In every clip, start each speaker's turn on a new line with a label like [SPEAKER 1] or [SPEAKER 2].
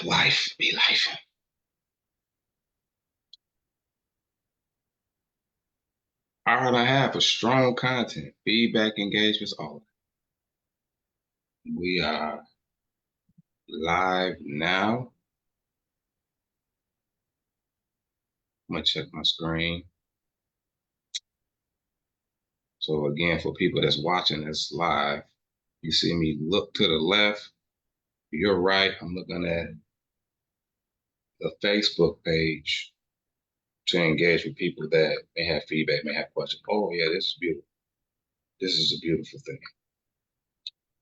[SPEAKER 1] Life be life. All right, I have a strong content, feedback, engagements, all of it. We are live now. I'm gonna check my screen. So again, for people that's watching this live, you see me look to the left, you're right. I'm looking at the Facebook page to engage with people that may have feedback, may have questions. Oh yeah, this is beautiful. This is a beautiful thing.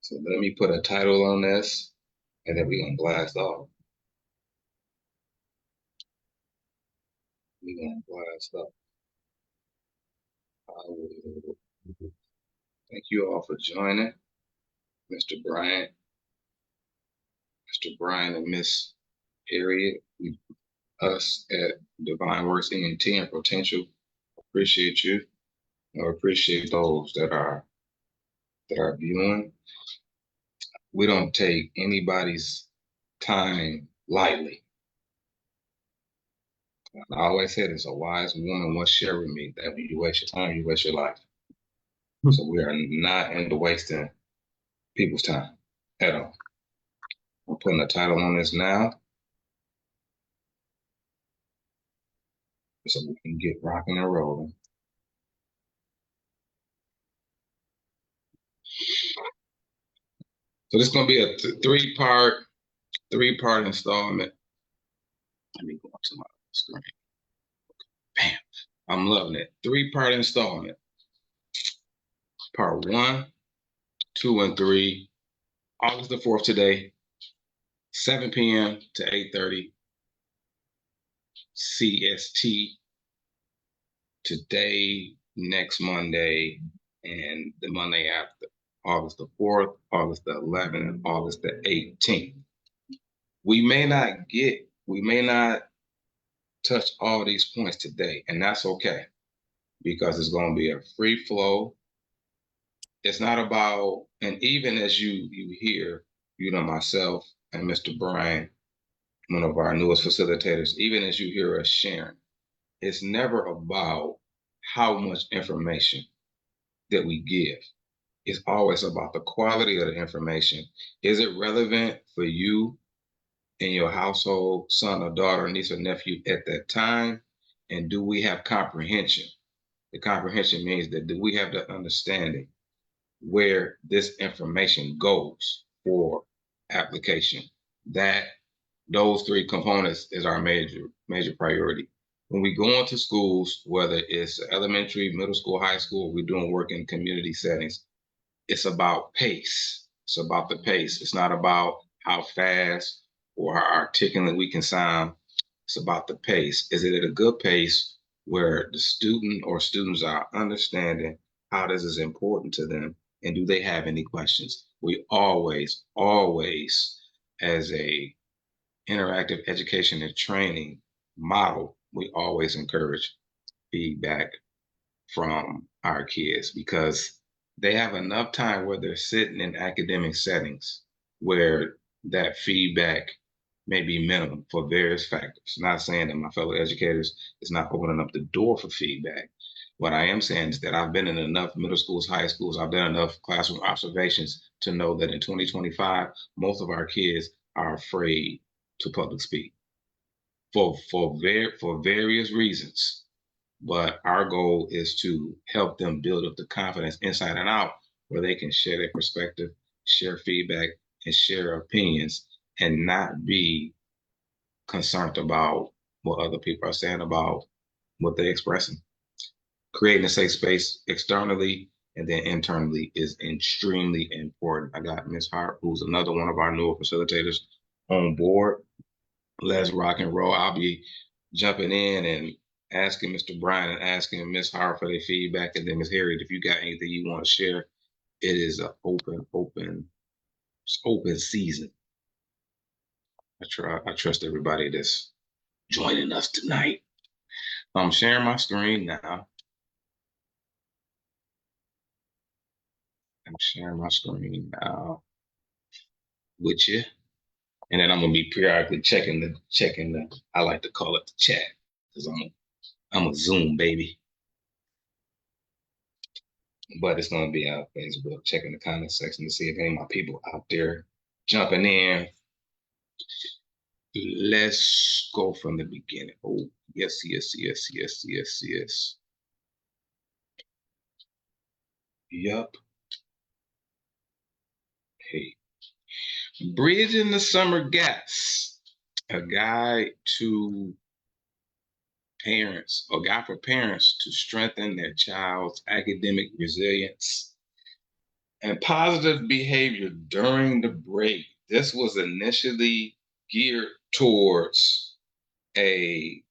[SPEAKER 1] So let me put a title on this, and then we're gonna blast off. We're gonna blast off. I will thank you all for joining, Mr. Bryant, Mr. Brian and Miss Harriet. Us at Divine Works ENT and Potential appreciate you. I appreciate those that are viewing. We don't take anybody's time lightly. I always say this: a wise woman once shared with me that when you waste your time, you waste your life. So we are not into wasting people's time at all. I'm putting a title on this now so we can get rocking and rolling. So this is gonna be a three-part installment. Let me go to my screen. Bam. I'm loving it. Three-part installment. Part 1, 2, and 3. August the 4th today, 7 p.m. to 8:30 CST. Today, next Monday, and the Monday after. August the 4th, August the 11th, and August the 18th. We may not touch all these points today, and that's okay because it's going to be a free flow. It's not about, and even as you hear, myself and Mr. Brian, one of our newest facilitators, even as you hear us sharing, it's never about how much information that we give. It's always about the quality of the information. Is it relevant for you in your household, son or daughter, niece or nephew at that time? And do we have comprehension? The comprehension means that do we have the understanding where this information goes for application? That those three components is our major priority. When we go into schools, whether it's elementary, middle school, high school, we're doing work in community settings, it's about pace. It's about the pace. It's not about how fast or how articulate we can sound. It's about the pace. Is it at a good pace where the student or students are understanding how this is important to them? And do they have any questions? We always, as a interactive education and training model, we always encourage feedback from our kids because they have enough time where they're sitting in academic settings where that feedback may be minimum for various factors. Not saying that my fellow educators is not opening up the door for feedback. What I am saying is that I've been in enough middle schools, high schools, I've done enough classroom observations to know that in 2025, most of our kids are afraid to public speak for various reasons. But our goal is to help them build up the confidence inside and out where they can share their perspective, share feedback, and share opinions and not be concerned about what other people are saying about what they're expressing. Creating a safe space externally and then internally is extremely important. I got Ms. Hart, who's another one of our newer facilitators on board. Let's rock and roll. I'll be jumping in and asking Mr. Brian and asking Miss Hart for their feedback. And then Ms. Harriet, if you got anything you want to share, it is an open season. I trust everybody that's joining us tonight. I'm sharing my screen now. I'm sharing my screen now with you. And then I'm gonna be periodically checking the I like to call it the chat because I'm a Zoom baby. But it's gonna be out Facebook, checking the comment section to see if any of my people out there jumping in. Let's go from the beginning. Oh, yes, yes, yes, yes, yes, yes. Yup. Hey. Bridging the Summer Gaps. A guide to parents, a guide for parents to strengthen their child's academic resilience and positive behavior during the break. This was initially geared towards a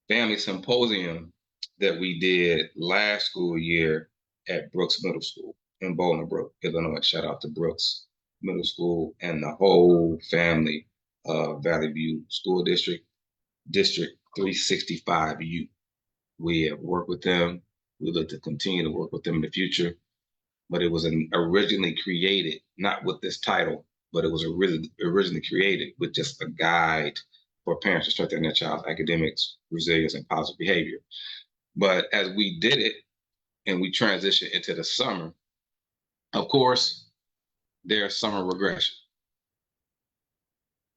[SPEAKER 1] family symposium that we did last school year at Brooks Middle School in Bolingbrook, Illinois. Shout out to Brooks Middle School and the whole family of Valley View School District, District 365U. We have worked with them. We look to continue to work with them in the future. But it was originally created, not with this title, but it was originally created with just a guide for parents to strengthen their child's academics, resilience, and positive behavior. But as we did it and we transitioned into the summer, of course, there's summer regression.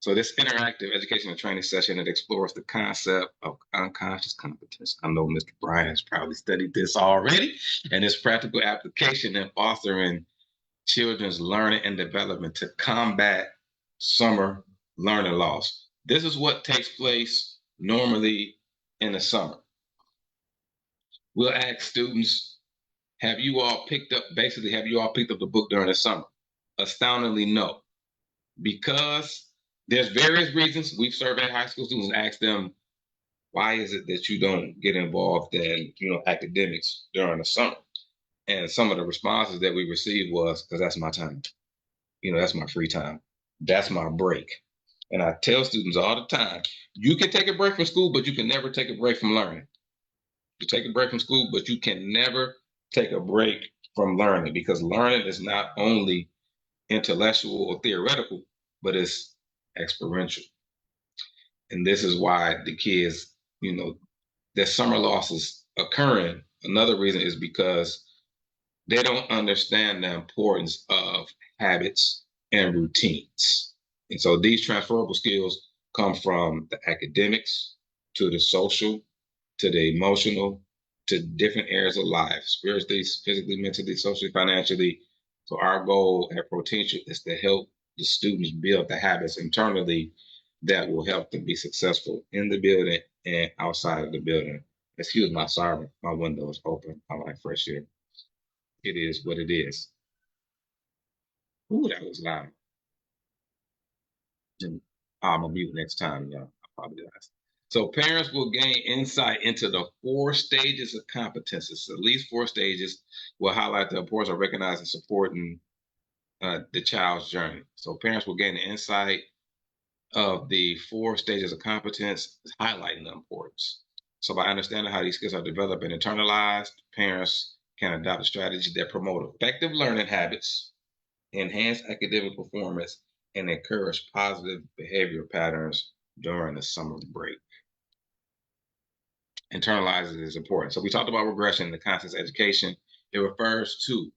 [SPEAKER 1] So this interactive education and training session, it explores the concept of unconscious competence. I know Mr. Bryan has probably studied this already, and its practical application in fostering children's learning and development to combat summer learning loss. This is what takes place normally in the summer. We'll ask students, have you all picked up the book during the summer? Astoundingly, no. Because there's various reasons. We've surveyed high school students and asked them, why is it that you don't get involved in, academics during the summer? And some of the responses that we received was, because that's my time. That's my free time. That's my break. And I tell students all the time, you can take a break from school, but you can never take a break from learning. You take a break from school, but you can never take a break from learning, because learning is not only intellectual or theoretical, but it's experiential. And this is why the kids, their summer loss is occurring. Another reason is because they don't understand the importance of habits and routines. And so these transferable skills come from the academics to the social, to the emotional, to different areas of life, spiritually, physically, mentally, socially, financially. So our goal at Potential is to help the students build the habits internally that will help them be successful in the building and outside of the building. Excuse my sorry, my window is open. I like fresh air. It is what it is. Ooh, that was loud. I'm gonna mute next time, y'all. I apologize. So parents will gain insight into the 4 stages of competences. At least 4 stages will highlight the importance of recognizing and supporting the child's journey. So parents will gain the insight of the 4 stages of competence, highlighting the importance. So by understanding how these skills are developed and internalized, parents can adopt strategies that promote effective learning habits, enhance academic performance, and encourage positive behavior patterns during the summer break. Internalizing is important. So we talked about regression in the context of education. It refers to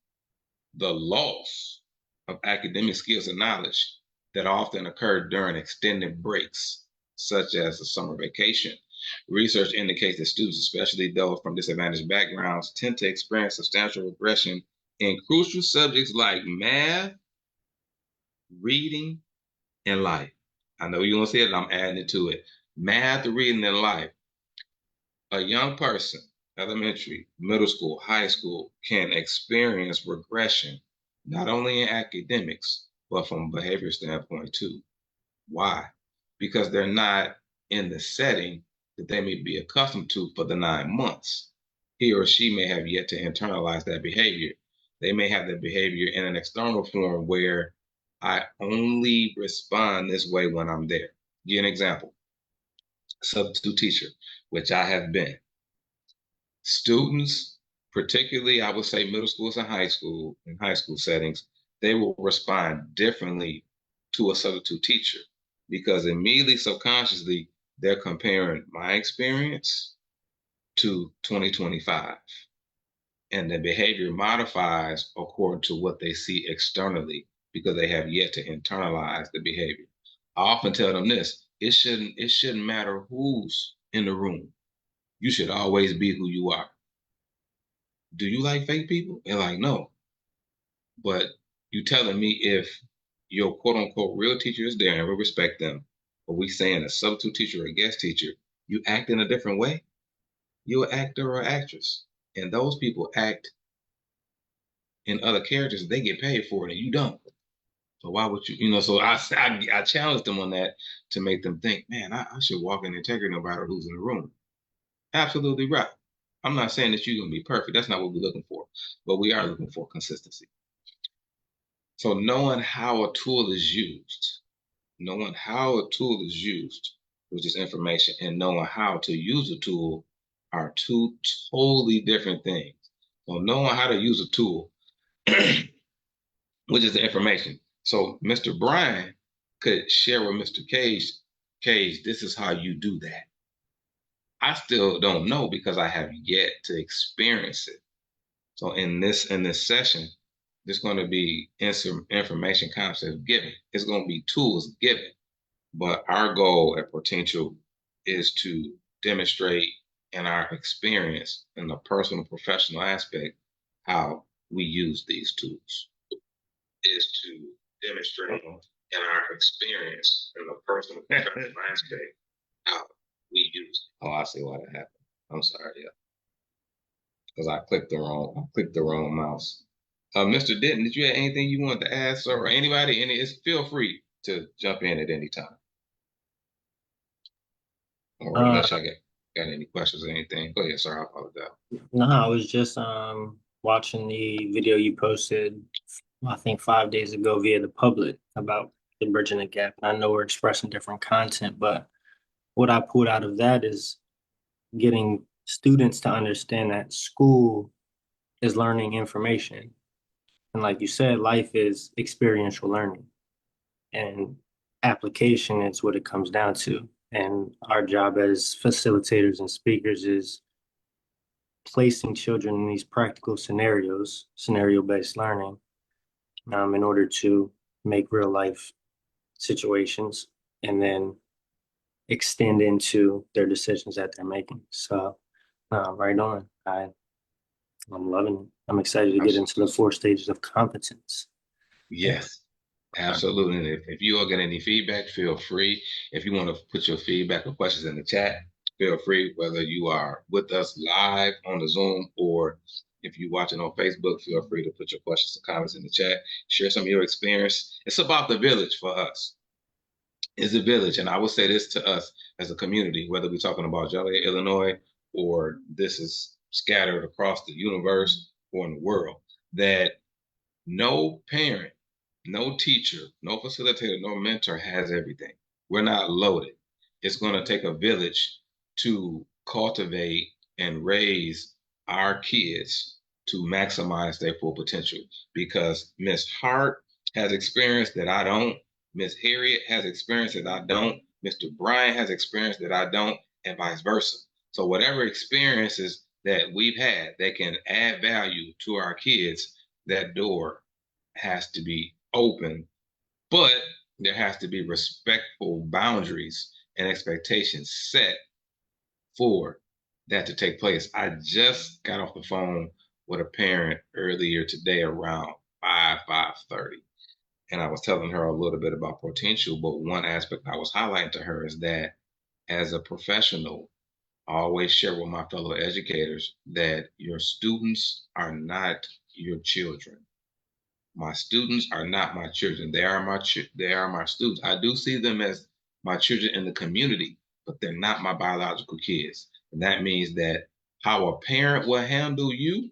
[SPEAKER 1] the loss of academic skills and knowledge that often occur during extended breaks, such as the summer vacation. Research indicates that students, especially those from disadvantaged backgrounds, tend to experience substantial regression in crucial subjects like math, reading, and life. I know you don't see it, I'm adding it to it. Math, reading, and life. A young person, elementary, middle school, high school, can experience regression, not only in academics, but from a behavior standpoint too. Why? Because they're not in the setting that they may be accustomed to for the 9 months. He or she may have yet to internalize that behavior. They may have that behavior in an external form where I only respond this way when I'm there. Give you an example. Substitute teacher, which I have been. Students, particularly I would say middle schools and high school settings, they will respond differently to a substitute teacher. because immediately subconsciously they're comparing my experience to 2025. And the behavior modifies according to what they see externally because they have yet to internalize the behavior. I often tell them this, it shouldn't matter who's in the room. You should always be who you are. Do you like fake people? They're like, no. But you telling me if your quote unquote real teacher is there and we respect them, but we saying a substitute teacher or a guest teacher, you act in a different way, you're an actor or actress. And those people act in other characters, they get paid for it and you don't. So why would you, so I challenged them on that to make them think, man, I should walk in integrity no matter who's in the room. Absolutely right. I'm not saying that you're going to be perfect. That's not what we're looking for, but we are looking for consistency. So knowing how a tool is used, which is information, and knowing how to use a tool are two totally different things. So knowing how to use a tool, which is the information. So Mr. Brian could share with Mr. Cage, this is how you do that. I still don't know because I have yet to experience it. So in this session, there's going to be information concepts given. It's going to be tools given. But our goal at Potential is to demonstrate in our experience in the personal professional aspect how we use these tools. Is to demonstrate in our experience in the personal professional aspect how we use it. Oh, I see why that happened. I'm sorry, yeah. Because I clicked the wrong mouse. Mr. Denton, did you have anything you wanted to ask, or anybody? Feel free to jump in at any time. Or
[SPEAKER 2] Uh,
[SPEAKER 1] unless I got any questions or anything. Go ahead, sir. I apologize.
[SPEAKER 2] no, I was just watching the video you posted, I think 5 days ago via the public about the bridging the gap. I know we're expressing different content, but what I pulled out of that is getting students to understand that school is learning information. And like you said, life is experiential learning and application is what it comes down to. And our job as facilitators and speakers is placing children in these practical scenarios, scenario-based learning, in order to make real life situations and then extend into their decisions that they're making. So, right on. I'm loving it. I'm excited to get into the 4 stages of competence. Yeah.
[SPEAKER 1] Yes, absolutely. And if you all get any feedback, feel free. If you want to put your feedback or questions in the chat, feel free, whether you are with us live on the Zoom or if you're watching on Facebook, feel free to put your questions and comments in the chat. Share some of your experience. It's about the village for us. It's a village. And I will say this to us as a community, whether we're talking about Joliet, Illinois, or this is scattered across the universe or in the world, that no parent, no teacher, no facilitator, no mentor has everything. We're not loaded. It's going to take a village to cultivate and raise our kids to maximize their full potential because Miss Hart has experience that I don't. Miss Harriet has experience that I don't. Mr. Brian has experience that I don't, and vice versa. So whatever experiences that we've had that can add value to our kids, that door has to be open, but there has to be respectful boundaries and expectations set for that to take place. I just got off the phone with a parent earlier today around 5:30, and I was telling her a little bit about potential, but one aspect I was highlighting to her is that as a professional, I always share with my fellow educators that your students are not your children. My students are not my children. They are my students. I do see them as my children in the community, but they're not my biological kids. And that means that how a parent will handle you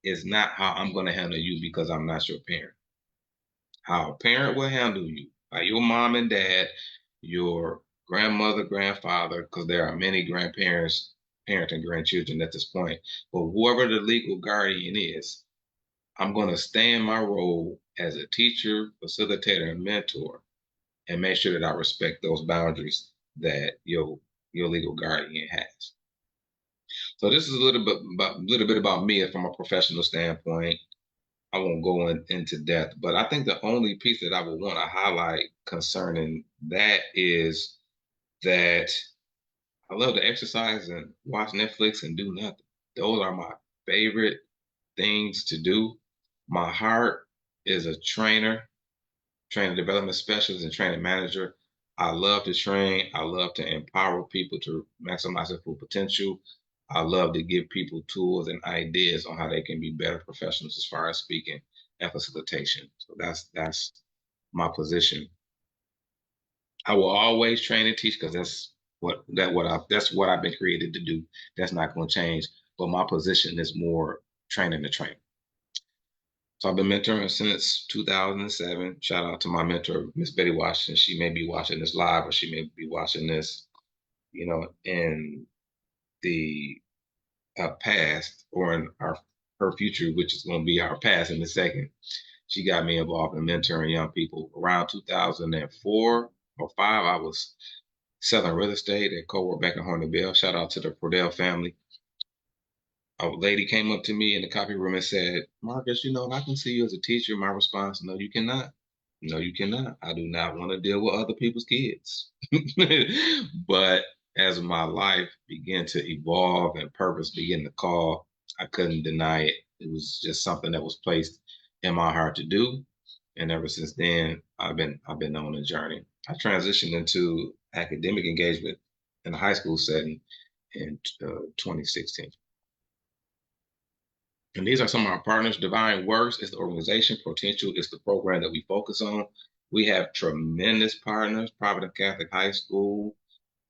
[SPEAKER 1] is not how I'm going to handle you because I'm not your parent. How a parent will handle you, by your mom and dad, your grandmother, grandfather, because there are many grandparents, parenting grandchildren at this point. But whoever the legal guardian is, I'm going to stay in my role as a teacher, facilitator, and mentor and make sure that I respect those boundaries that your legal guardian has. So this is a little bit about me from a professional standpoint. I won't go into depth, but I think the only piece that I would want to highlight concerning that is that I love to exercise and watch Netflix and do nothing. Those are my favorite things to do. My heart is a training development specialist and training manager. I love to train. I love to empower people to maximize their full potential. I love to give people tools and ideas on how they can be better professionals as far as speaking and facilitation. So that's my position. I will always train and teach because that's what I've been created to do. That's not going to change. But my position is more training the trainer. So I've been mentoring since 2007. Shout out to my mentor, Miss Betty Washington. She may be watching this live, or she may be watching this, in the past or in her future, which is going to be our past in a second. She got me involved in mentoring young people. Around 2004 or five, I was selling real estate at Co-work Bank in Hornville. Shout out to the Prodell family. A lady came up to me in the copy room and said, Marcus, I can see you as a teacher. My response, no, you cannot. No, you cannot. I do not want to deal with other people's kids. But as my life began to evolve and purpose began to call, I couldn't deny it. It was just something that was placed in my heart to do. And ever since then, I've been on a journey. I transitioned into academic engagement in a high school setting in 2016. And these are some of our partners. Divine Works is the organization. Potential is the program that we focus on. We have tremendous partners: Providence Catholic High School,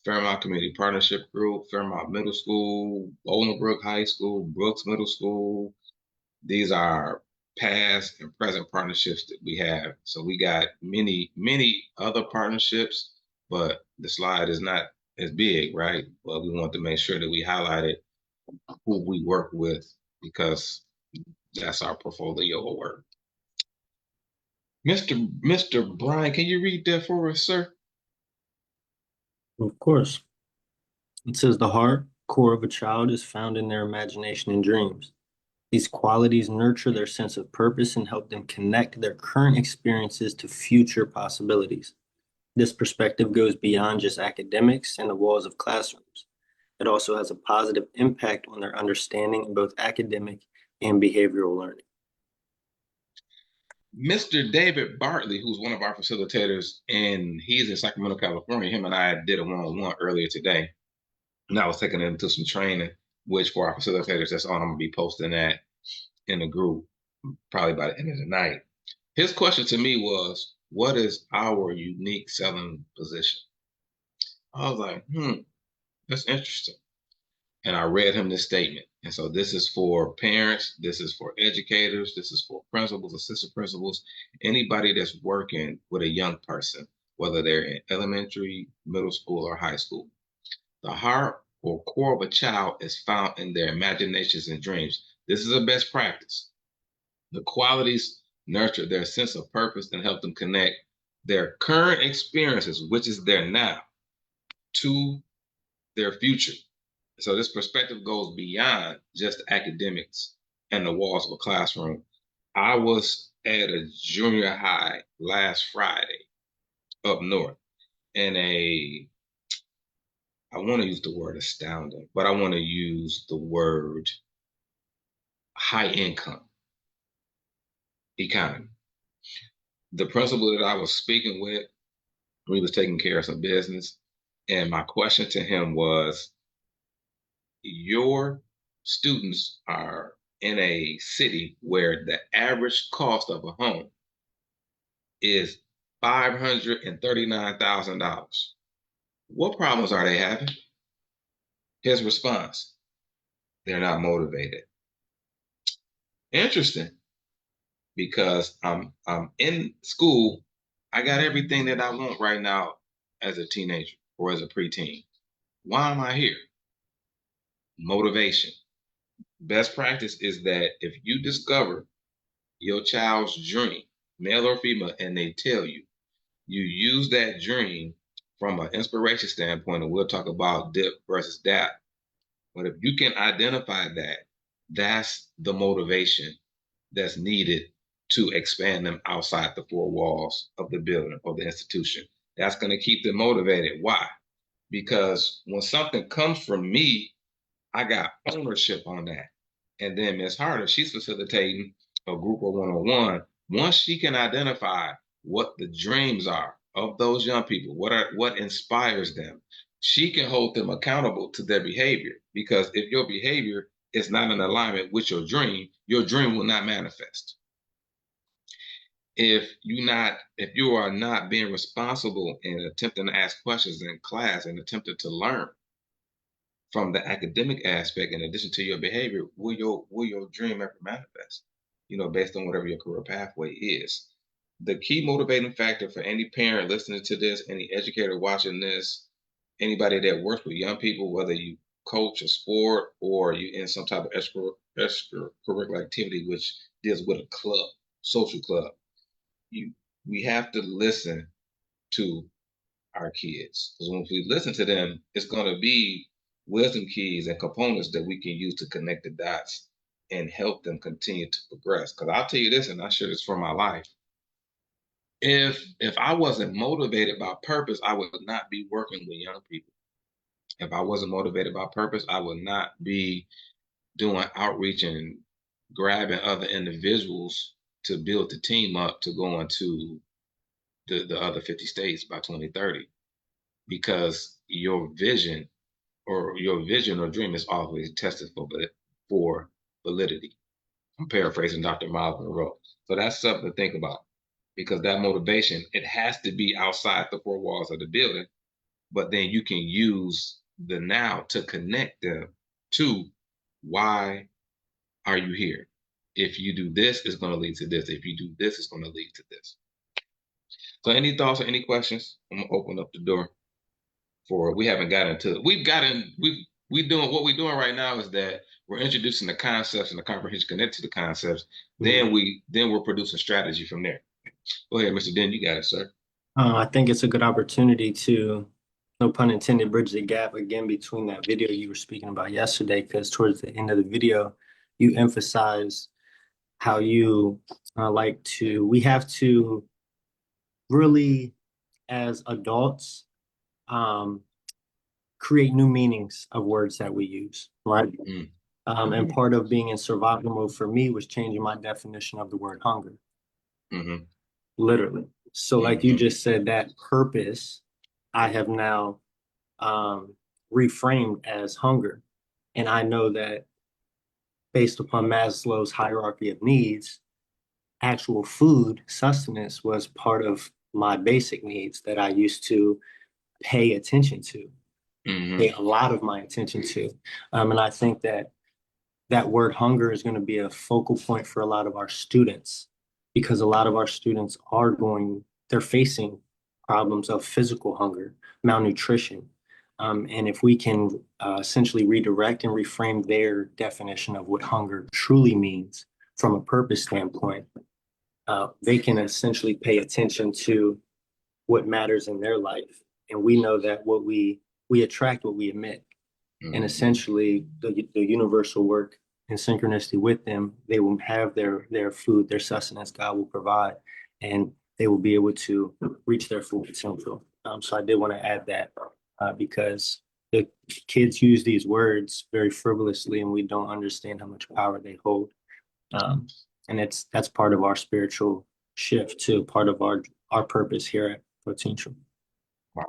[SPEAKER 1] Fairmont Community Partnership Group, Fairmont Middle School, Bolingbrook High School, Brooks Middle School. These are past and present partnerships that we have. So we got many, many other partnerships, but the slide is not as big, right? But we want to make sure that we highlighted who we work with because that's our portfolio of work. Mr. Brian, can you read that for us, sir?
[SPEAKER 2] Of course. It says the heart core of a child is found in their imagination and dreams. These qualities nurture their sense of purpose and help them connect their current experiences to future possibilities. This perspective goes beyond just academics and the walls of classrooms. It also has a positive impact on their understanding of both academic and behavioral learning.
[SPEAKER 1] Mr. David Bartley, who's one of our facilitators, and he's in Sacramento, California. Him and I did a one-on-one earlier today. And I was taking him to some training, which for our facilitators, that's all I'm going to be posting that in the group probably by the end of the night. His question to me was, what is our unique selling position? I was like, that's interesting. And I read him this statement. And so this is for parents, this is for educators, this is for principals, assistant principals, anybody that's working with a young person, whether they're in elementary, middle school, or high school. The heart or core of a child is found in their imaginations and dreams. This is a best practice. The qualities nurture their sense of purpose and help them connect their current experiences, which is their now, to their future. So this perspective goes beyond just academics and the walls of a classroom. I was at a junior high last Friday up north in I want to use the word astounding, but I want to use the word high income economy. The principal that I was speaking with, we was taking care of some business. And my question to him was, your students are in a city where the average cost of a home is $539,000. What problems are they having? His response, they're not motivated. Interesting, because I'm in school. I got everything that I want right now as a teenager or as a preteen. Why am I here? Motivation. Best practice is that if you discover your child's dream, male or female, and they tell you, You use that dream from an inspiration standpoint, and we'll talk about dip versus dap. But if you can identify that, that's the motivation that's needed to expand them outside the four walls of the building or the institution. That's going to keep them motivated. Why? Because when something comes from me, I got ownership on that. And then Miss Harder, she's facilitating a group of one-on-one. Once she can identify what the dreams are of those young people, what inspires them, she can hold them accountable to their behavior. Because if your behavior is not in alignment with your dream will not manifest. If you are not being responsible and attempting to ask questions in class and attempting to learn from the academic aspect in addition to your behavior, will your dream ever manifest? Based on whatever your career pathway is. The key motivating factor for any parent listening to this, any educator watching this, anybody that works with young people, whether you coach a sport or you in some type of extracurricular activity which deals with a club, social club, you we have to listen to our kids. Because when we listen to them, it's going to be wisdom keys and components that we can use to connect the dots and help them continue to progress. Because I'll tell you this, and I share this from my life. If I wasn't motivated by purpose, I would not be working with young people. If I wasn't motivated by purpose, I would not be doing outreach and grabbing other individuals to build the team up to go into the other 50 states by 2030. Because your vision or dream is always tested for validity. I'm paraphrasing Dr. Miles Monroe. So that's something to think about because that motivation, it has to be outside the four walls of the building, but then you can use the now to connect them to why are you here? If you do this, it's going to lead to this. If you do this, it's going to lead to this. So any thoughts or any questions? I'm going to open up the door. We haven't gotten to we doing what we're doing right now is that we're introducing the concepts and the comprehension connected to the concepts.
[SPEAKER 2] Mhm.
[SPEAKER 1] Then we're producing strategy from there. Go ahead, Mr. Den, you got it, sir.
[SPEAKER 2] I think it's a good opportunity to, no pun intended, bridge the gap again between that video you were speaking about yesterday, because towards the end of the video, you emphasize how you we have to really, as adults, um, create new meanings of words that we use, right?
[SPEAKER 1] Mm,
[SPEAKER 2] And part of being in survival mode for me was changing my definition of the word hunger,
[SPEAKER 1] mm-hmm,
[SPEAKER 2] literally. So, like you
[SPEAKER 1] mm-hmm,
[SPEAKER 2] just said, that purpose, I have now reframed as hunger. And I know that based upon Maslow's hierarchy of needs, actual food, sustenance was part of my basic needs that I used to pay attention to, pay
[SPEAKER 1] mm-hmm,
[SPEAKER 2] a lot of my attention to. And I think that that word hunger is going to be a focal point for a lot of our students because a lot of our students they're facing problems of physical hunger, malnutrition. And if we can essentially redirect and reframe their definition of what hunger truly means from a purpose standpoint, they can essentially pay attention to what matters in their life. And we know that we attract what we emit, and
[SPEAKER 1] mm-hmm.
[SPEAKER 2] essentially the universal work in synchronicity with them, they will have their food, their sustenance God will provide, and they will be able to reach their full potential. So I did want to add that because the kids use these words very frivolously, and we don't understand how much power they hold. Um, and that's part of our spiritual shift too, part of our purpose here at Potential.
[SPEAKER 1] Wow,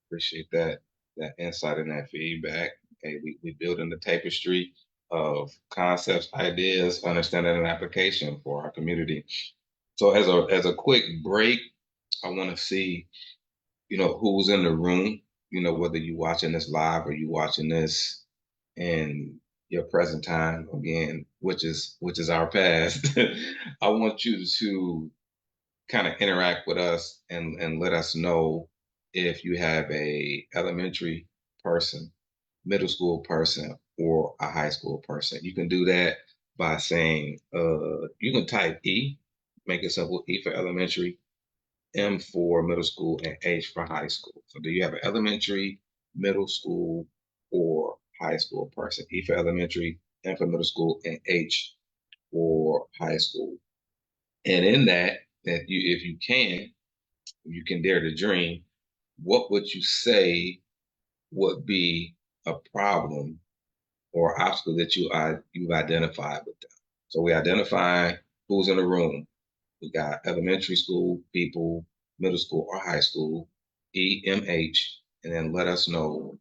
[SPEAKER 1] appreciate that insight and that feedback. Hey, we building the tapestry of concepts, ideas, understanding, and application for our community. So as a quick break, I want to see who's in the room, whether you watching this live or you watching this in your present time again, which is our past. I want you to kind of interact with us and let us know if you have a elementary person, middle school person, or a high school person. You can do that by saying you can type E, make it simple, E for elementary, M for middle school, and H for high school. So do you have an elementary, middle school, or high school person? E for elementary, M for middle school, and H for high school. And in that, that you, if you can dare to dream, what would you say would be a problem or obstacle that you've identified with them? So we identify who's in the room. We got elementary school people, middle school or high school, EMH, and then let us know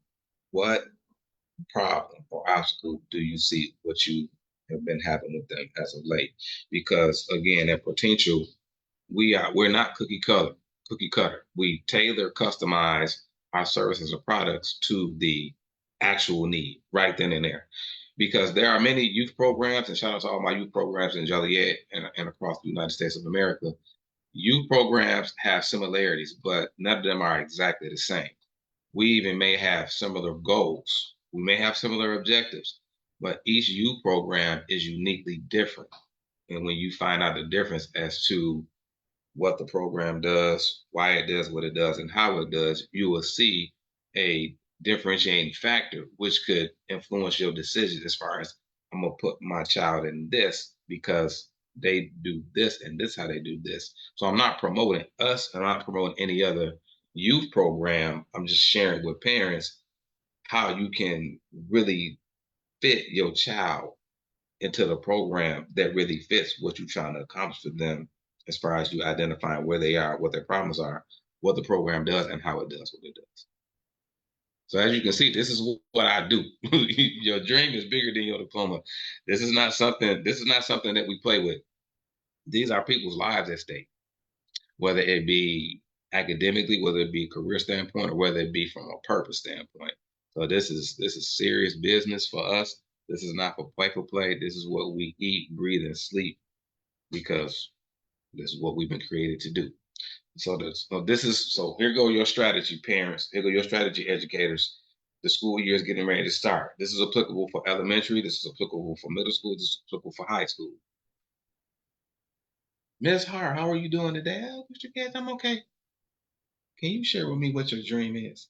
[SPEAKER 1] what problem or obstacle do you see what you have been having with them as of late. Because again, at potential, we're not cookie cutter. We tailor, customize our services or products to the actual need right then and there. Because there are many youth programs, and shout out to all my youth programs in Joliet and across the United States of America. Youth programs have similarities, but none of them are exactly the same. We even may have similar goals. We may have similar objectives, but each youth program is uniquely different. And when you find out the difference as to what the program does, why it does what it does, and how it does, you will see a differentiating factor, which could influence your decisions as far as I'm gonna put my child in this because they do this and this how they do this. So I'm not promoting us, I'm not promoting any other youth program. I'm just sharing with parents how you can really fit your child into the program that really fits what you're trying to accomplish for them as far as you identifying where they are, what their problems are, what the program does, and how it does what it does. So as you can see, this is what I do. Your dream is bigger than your diploma. This is not something that we play with. These are people's lives at stake, whether it be academically, whether it be career standpoint, or whether it be from a purpose standpoint. So this is serious business for us. This is not for play for play. This is what we eat, breathe, and sleep because this is what we've been created to do. So here go your strategy, parents. Here go your strategy, educators. The school year is getting ready to start. This is applicable for elementary. This is applicable for middle school. This is applicable for high school. Miss Hart, how are you doing today? Oh, Mr. Katz, I'm okay. Can you share with me what your dream is?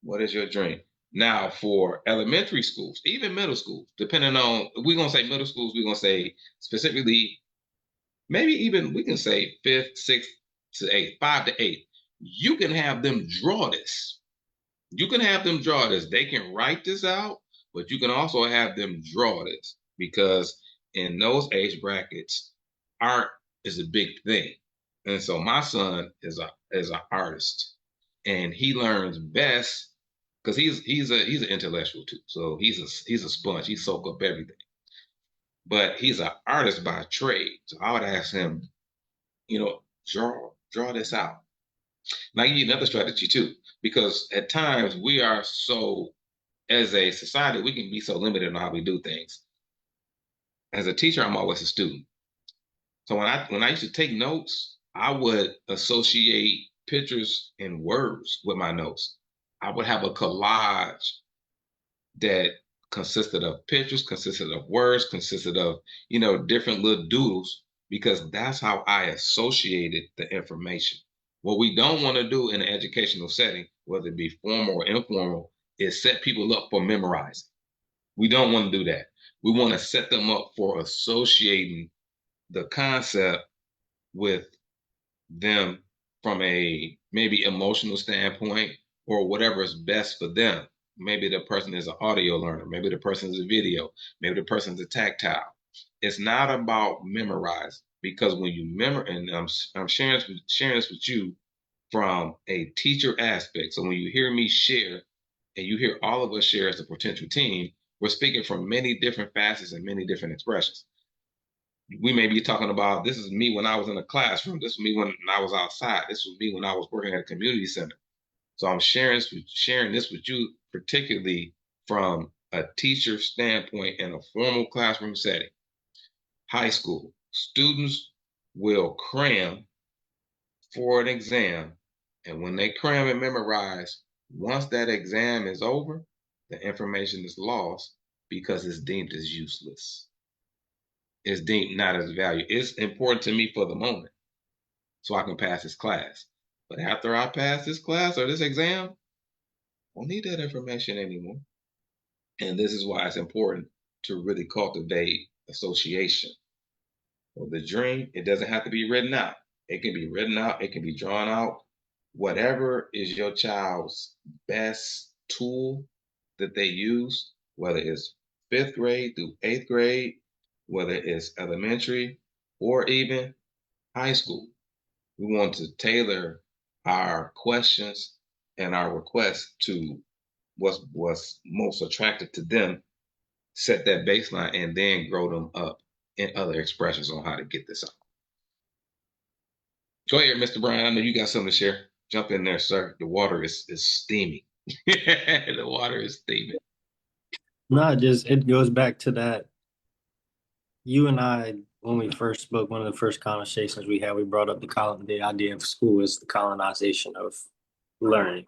[SPEAKER 1] What is your dream? Now, for elementary schools, even middle schools, depending on, we're going to say middle schools, we're going to say specifically, maybe even we can say fifth, sixth to eighth, 5 to 8. You can have them draw this. You can have them draw this. They can write this out, but you can also have them draw this because in those age brackets, art is a big thing. And so my son is an artist, and he learns best because he's an intellectual too. So he's a sponge. He soak up everything. But he's an artist by trade. So I would ask him, draw this out. And I give you another strategy too, because at times we are so, as a society, we can be so limited on how we do things. As a teacher, I'm always a student. So when I used to take notes, I would associate pictures and words with my notes. I would have a collage that consisted of pictures, consisted of words, consisted of, different little doodles, because that's how I associated the information. What we don't want to do in an educational setting, whether it be formal or informal, is set people up for memorizing. We don't want to do that. We want to set them up for associating the concept with them from a maybe emotional standpoint or whatever is best for them. Maybe the person is an audio learner, maybe the person is a video, maybe the person is a tactile. It's not about memorize because when you memorize, and I'm sharing this with you from a teacher aspect. So when you hear me share and you hear all of us share as a potential team, we're speaking from many different facets and many different expressions. We may be talking about this is me when I was in a classroom. This was me when I was outside. This was me when I was working at a community center. So I'm sharing this with you, particularly from a teacher standpoint in a formal classroom setting. High school students will cram for an exam, and when they cram and memorize, once that exam is over, the information is lost because it's deemed as useless. It's deemed not as value. It's important to me for the moment. so I can pass this class. But after I pass this class or this exam, I don't need that information anymore. And this is why it's important to really cultivate association. So the dream, it doesn't have to be written out. It can be written out, it can be drawn out. Whatever is your child's best tool that they use, whether it's fifth grade through eighth grade, whether it's elementary or even high school. We want to tailor our questions and our requests to what's most attractive to them, set that baseline, and then grow them up in other expressions on how to get this out. Go ahead, Mr. Brian. I know you got something to share. Jump in there, sir. The water is steaming. The water is steaming.
[SPEAKER 2] No, just it goes back to that. You and I, when we first spoke, one of the first conversations we had, we brought up the idea of school is the colonization of learning,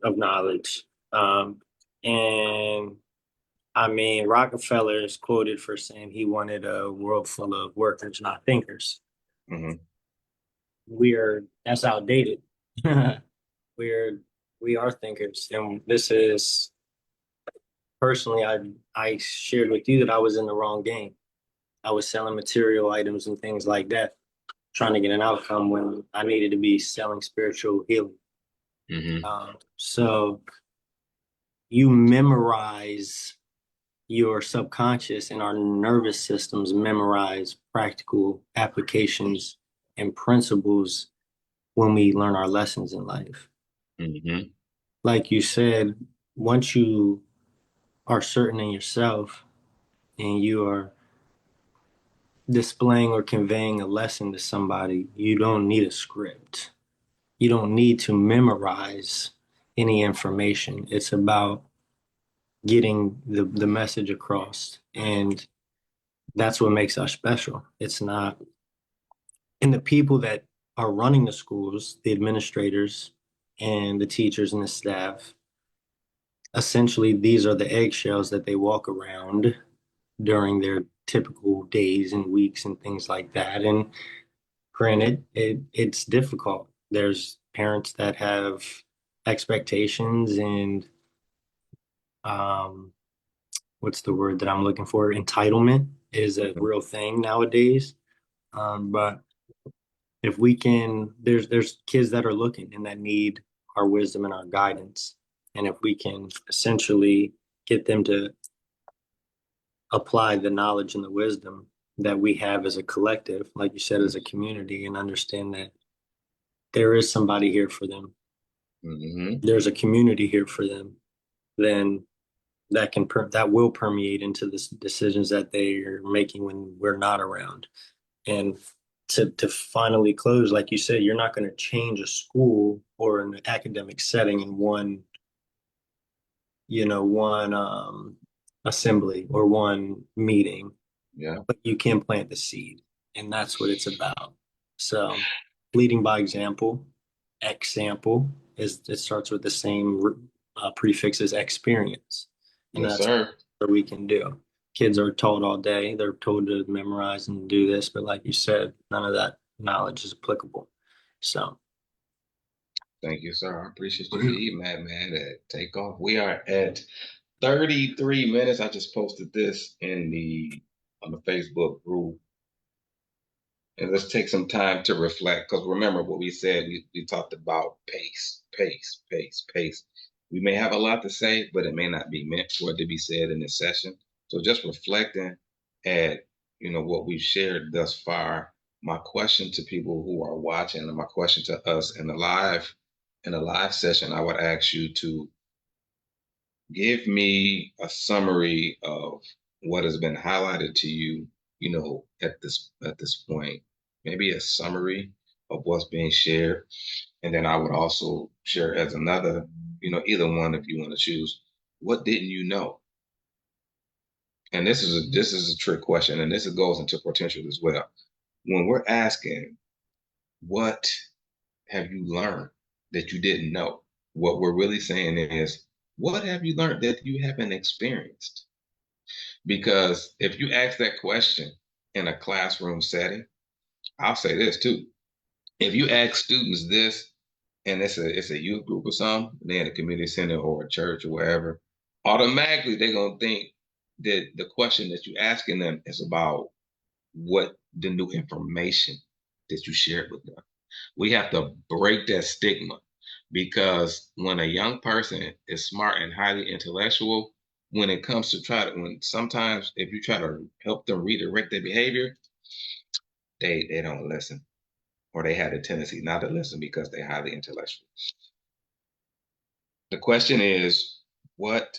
[SPEAKER 2] of knowledge. And I mean, Rockefeller is quoted for saying he wanted a world full of workers, not thinkers.
[SPEAKER 1] Mm-hmm.
[SPEAKER 2] That's outdated. we're we are thinkers, and this is personally, I shared with you that I was in the wrong game. I was selling material items and things like that, trying to get an outcome when I needed to be selling spiritual healing.
[SPEAKER 1] Mm-hmm.
[SPEAKER 2] So you memorize your subconscious and our nervous systems memorize practical applications and principles when we learn our lessons in life.
[SPEAKER 1] Mm-hmm.
[SPEAKER 2] Like you said, once you are certain in yourself and you are displaying or conveying a lesson to somebody, you don't need a script. You don't need to memorize any information. It's about getting the message across. And that's what makes us special. It's not, and the people that are running the schools, the administrators and the teachers and the staff, essentially, these are the eggshells that they walk around during their typical days and weeks and things like that. And granted, it's difficult. There's parents that have expectations and um, what's the word that I'm looking for? Entitlement is a
[SPEAKER 1] Mm-hmm.
[SPEAKER 2] real thing nowadays. But if we can, there's kids that are looking and that need our wisdom and our guidance. And if we can essentially get them to apply the knowledge and the wisdom that we have as a collective, like you said, as a community, and understand that there is somebody here for them.
[SPEAKER 1] Mm-hmm.
[SPEAKER 2] There's a community here for them. Then that will permeate into the decisions that they are making when we're not around. And to finally close, like you said, you're not going to change a school or an academic setting in one assembly or one meeting,
[SPEAKER 1] Yeah.
[SPEAKER 2] but you can plant the seed, and that's what it's about. So, leading by example, example is it starts with the same prefix as experience, and
[SPEAKER 1] Yes,
[SPEAKER 2] that's
[SPEAKER 1] sir.
[SPEAKER 2] what we can do. Kids are told all day, they're told to memorize and do this, but like you said, none of that knowledge is applicable. So,
[SPEAKER 1] Thank you, sir. I appreciate you feeding that, man. That take off. We are at 33 minutes. I just posted this on the Facebook group. And let's take some time to reflect because remember what we said. We talked about pace, pace, pace, pace. We may have a lot to say, but it may not be meant for it to be said in this session. So just reflecting at what we've shared thus far. My question to people who are watching, and my question to us in the live session, I would ask you to give me a summary of what has been highlighted to you, at this point. Maybe a summary of what's being shared. And then I would also share as another, either one if you want to choose. What didn't you know? And this is a trick question, and this goes into potential as well. When we're asking, what have you learned that you didn't know? What we're really saying is, what have you learned that you haven't experienced? Because if you ask that question in a classroom setting, I'll say this too. If you ask students this, and it's a youth group or something, they're in a community center or a church or wherever, automatically they're gonna think that the question that you're asking them is about what the new information that you shared with them. We have to break that stigma because when a young person is smart and highly intellectual, when it comes to when sometimes if you try to help them redirect their behavior, they don't listen or they have a tendency not to listen because they're highly intellectual. The question is, what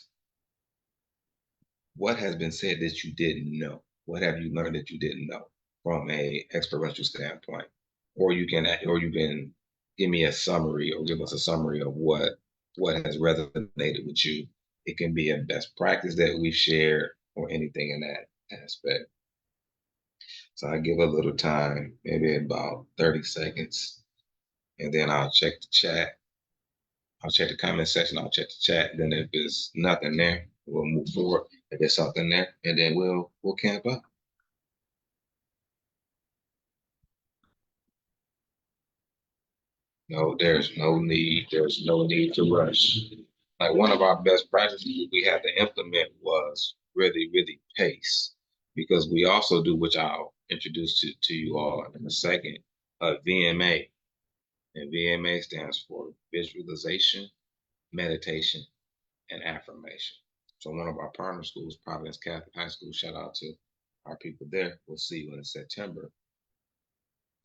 [SPEAKER 1] what has been said that you didn't know? What have you learned that you didn't know from a experiential standpoint? Or you can give me a summary or give us a summary of what has resonated with you. It can be a best practice that we've shared or anything in that aspect. So I give a little time, maybe about 30 seconds, and then I'll check the chat. I'll check the comment section. I'll check the chat. Then if there's nothing there, we'll move forward. If there's something there, and then we'll camp up. No, there's no need. There's no need to rush. Like one of our best practices we had to implement was really, really pace, because we also do, which I'll introduce to you all in a second, VMA, and VMA stands for visualization, meditation, and affirmation. So one of our partner schools, Providence Catholic High School, shout out to our people there. We'll see you in September.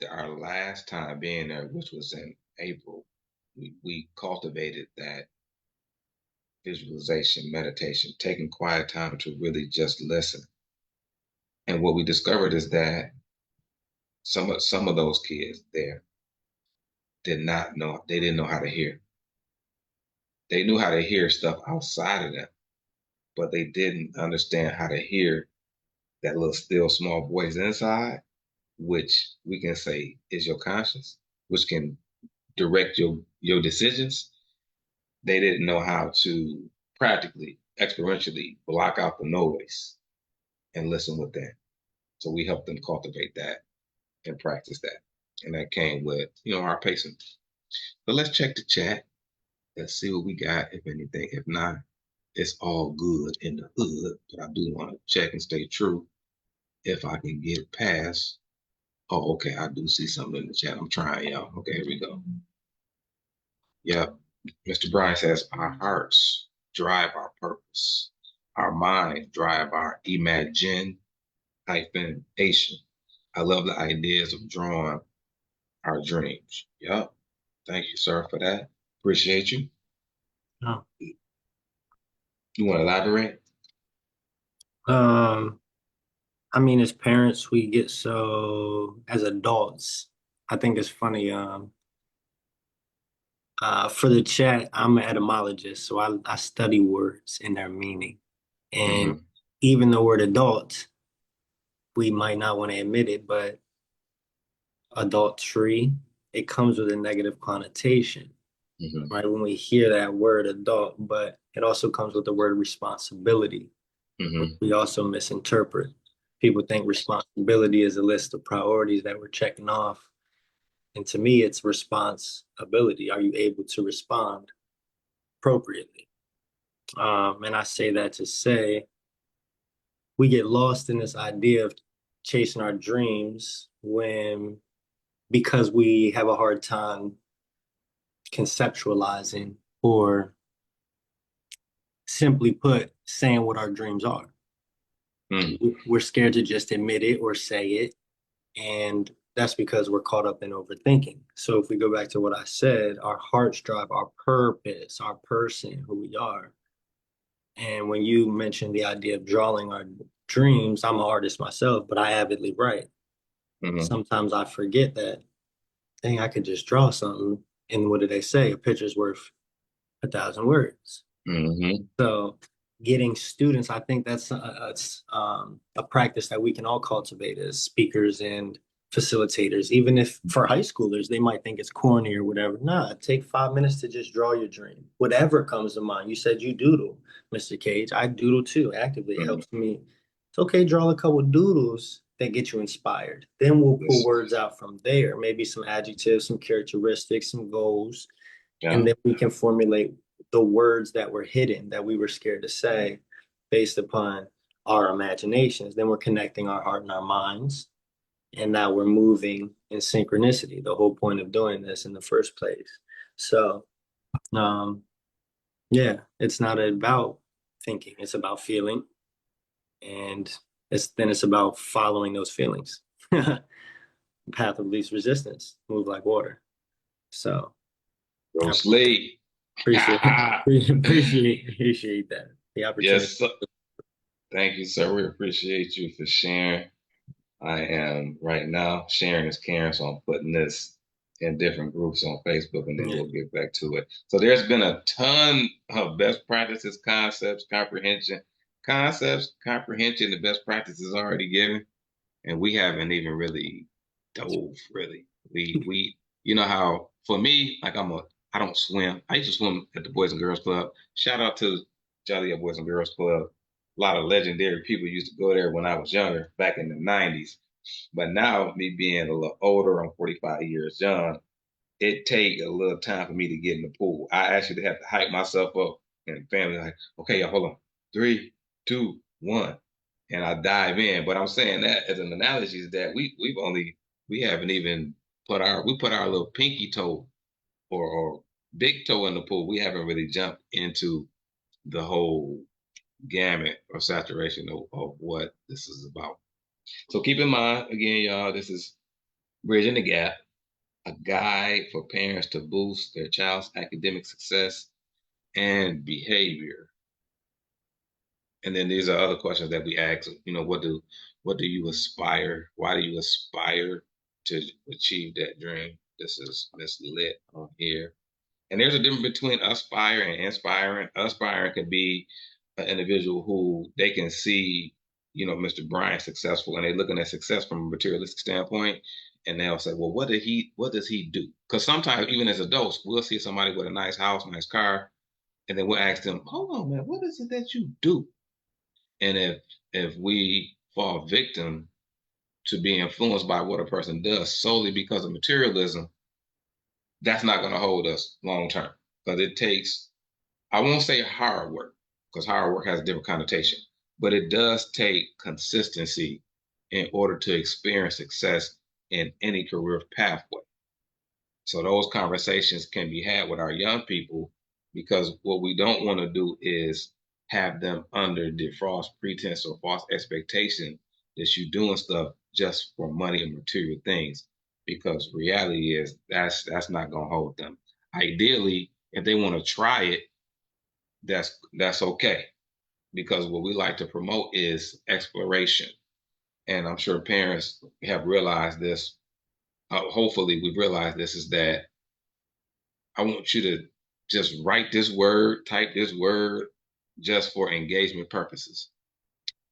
[SPEAKER 1] Our last time being there, which was in April, we cultivated that visualization, meditation, taking quiet time to really just listen. And what we discovered is that some of those kids there they didn't know how to hear. They knew how to hear stuff outside of them, but they didn't understand how to hear that little still small voice inside, which we can say is your conscience, which can direct your decisions. They didn't know how to practically, experientially block out the noise and listen with that. So we helped them cultivate that and practice that. And that came with, our pacing. But let's check the chat. Let's see what we got, if anything. If not, it's all good in the hood. But I do want to check and stay true. If I can get past. Oh, okay. I do see something in the chat. I'm trying, y'all. Okay, here we go. Yep. Mr. Bryan says, our hearts drive our purpose. Our minds drive our imagination. I love the ideas of drawing our dreams. Yep. Thank you, sir, for that. Appreciate you.
[SPEAKER 2] Oh.
[SPEAKER 1] You want to elaborate?
[SPEAKER 2] Um, I mean, as parents, we get so, as adults, I think it's funny. For the chat, I'm an etymologist, so I study words and their meaning. And
[SPEAKER 1] Mm-hmm.
[SPEAKER 2] even the word adult, we might not want to admit it, but adultery, it comes with a negative connotation,
[SPEAKER 1] Mm-hmm.
[SPEAKER 2] right? When we hear that word adult, but it also comes with the word responsibility, which
[SPEAKER 1] Mm-hmm.
[SPEAKER 2] we also misinterpret. People think responsibility is a list of priorities that we're checking off. And to me, it's responsibility. Are you able to respond appropriately? And I say that to say we get lost in this idea of chasing our dreams because we have a hard time conceptualizing or simply put, saying what our dreams are.
[SPEAKER 1] Mm-hmm.
[SPEAKER 2] We're scared to just admit it or say it. And that's because we're caught up in overthinking. So if we go back to what I said, our hearts drive our purpose, our person, who we are. And when you mentioned the idea of drawing our dreams, I'm an artist myself, but I avidly write.
[SPEAKER 1] Mm-hmm.
[SPEAKER 2] Sometimes I forget that, dang, I could just draw something. And what do they say? A picture's worth 1,000 words.
[SPEAKER 1] Mm-hmm.
[SPEAKER 2] So getting students, I think that's a practice that we can all cultivate as speakers and facilitators. Even if for high schoolers, they might think it's corny or whatever. Nah, take 5 minutes to just draw your dream. Whatever comes to mind. You said you doodle, Mr. Cage. I doodle too actively. It
[SPEAKER 1] Mm-hmm.
[SPEAKER 2] helps me. It's okay, draw a couple doodles that get you inspired. Then we'll pull
[SPEAKER 1] Yes.
[SPEAKER 2] words out from there, maybe some adjectives, some characteristics, some goals, and
[SPEAKER 1] Yeah.
[SPEAKER 2] then we can formulate the words that were hidden that we were scared to say based upon our imaginations. Then we're connecting our heart and our minds, and now we're moving in synchronicity. The whole point of doing this in the first place. So, um, yeah, it's not about thinking; it's about feeling, and it's about following those feelings. Path of least resistance, move like water. So
[SPEAKER 1] Go
[SPEAKER 2] I
[SPEAKER 1] sleep.
[SPEAKER 2] appreciate appreciate that the opportunity.
[SPEAKER 1] Yes, sir. Thank you, sir. We appreciate you for sharing. I am right now sharing is caring, so I'm putting this in different groups on Facebook, and then
[SPEAKER 2] Yeah,
[SPEAKER 1] we'll get back to it. So there's been a ton of best practices, concepts, comprehension. The best practices already given, and we haven't even really dove. Really, we you know how for me, like I don't swim. I used to swim at the Boys and Girls Club. Shout out to Joliet Boys and Girls Club. A lot of legendary people used to go there when I was younger, back in the '90s. But now, me being a little older, I'm 45 years young, it take a little time for me to get in the pool. I actually have to hype myself up and family like, okay, y'all, hold on. Three, two, one. And I dive in. But I'm saying that as an analogy is that we haven't even put our little pinky toe or big toe in the pool. We haven't really jumped into the whole gamut or saturation of what this is about. So keep in mind, again, y'all, this is Bridging the Gap, a guide for parents to boost their child's academic success and behavior. And then these are other questions that we ask. What do you aspire? Why do you aspire to achieve that dream? This is Miss Lit on here. And there's a difference between aspiring and inspiring. Aspiring can be an individual who they can see, Mr. Brian successful, and they're looking at success from a materialistic standpoint, and they'll say, well, what does he do? Because sometimes, even as adults, we'll see somebody with a nice house, nice car, and then we'll ask them, hold on, man, what is it that you do? And if we fall victim to be influenced by what a person does solely because of materialism, that's not going to hold us long term because it takes, I won't say hard work because hard work has a different connotation, but it does take consistency in order to experience success in any career pathway. So those conversations can be had with our young people because what we don't want to do is have them under the false pretense or false expectation that you're doing stuff just for money and material things. Because reality is that's not gonna hold them. Ideally, if they want to try it, that's okay. Because what we like to promote is exploration. And I'm sure parents have realized this. Hopefully, we've realized this is that I want you to just write this word, type this word just for engagement purposes.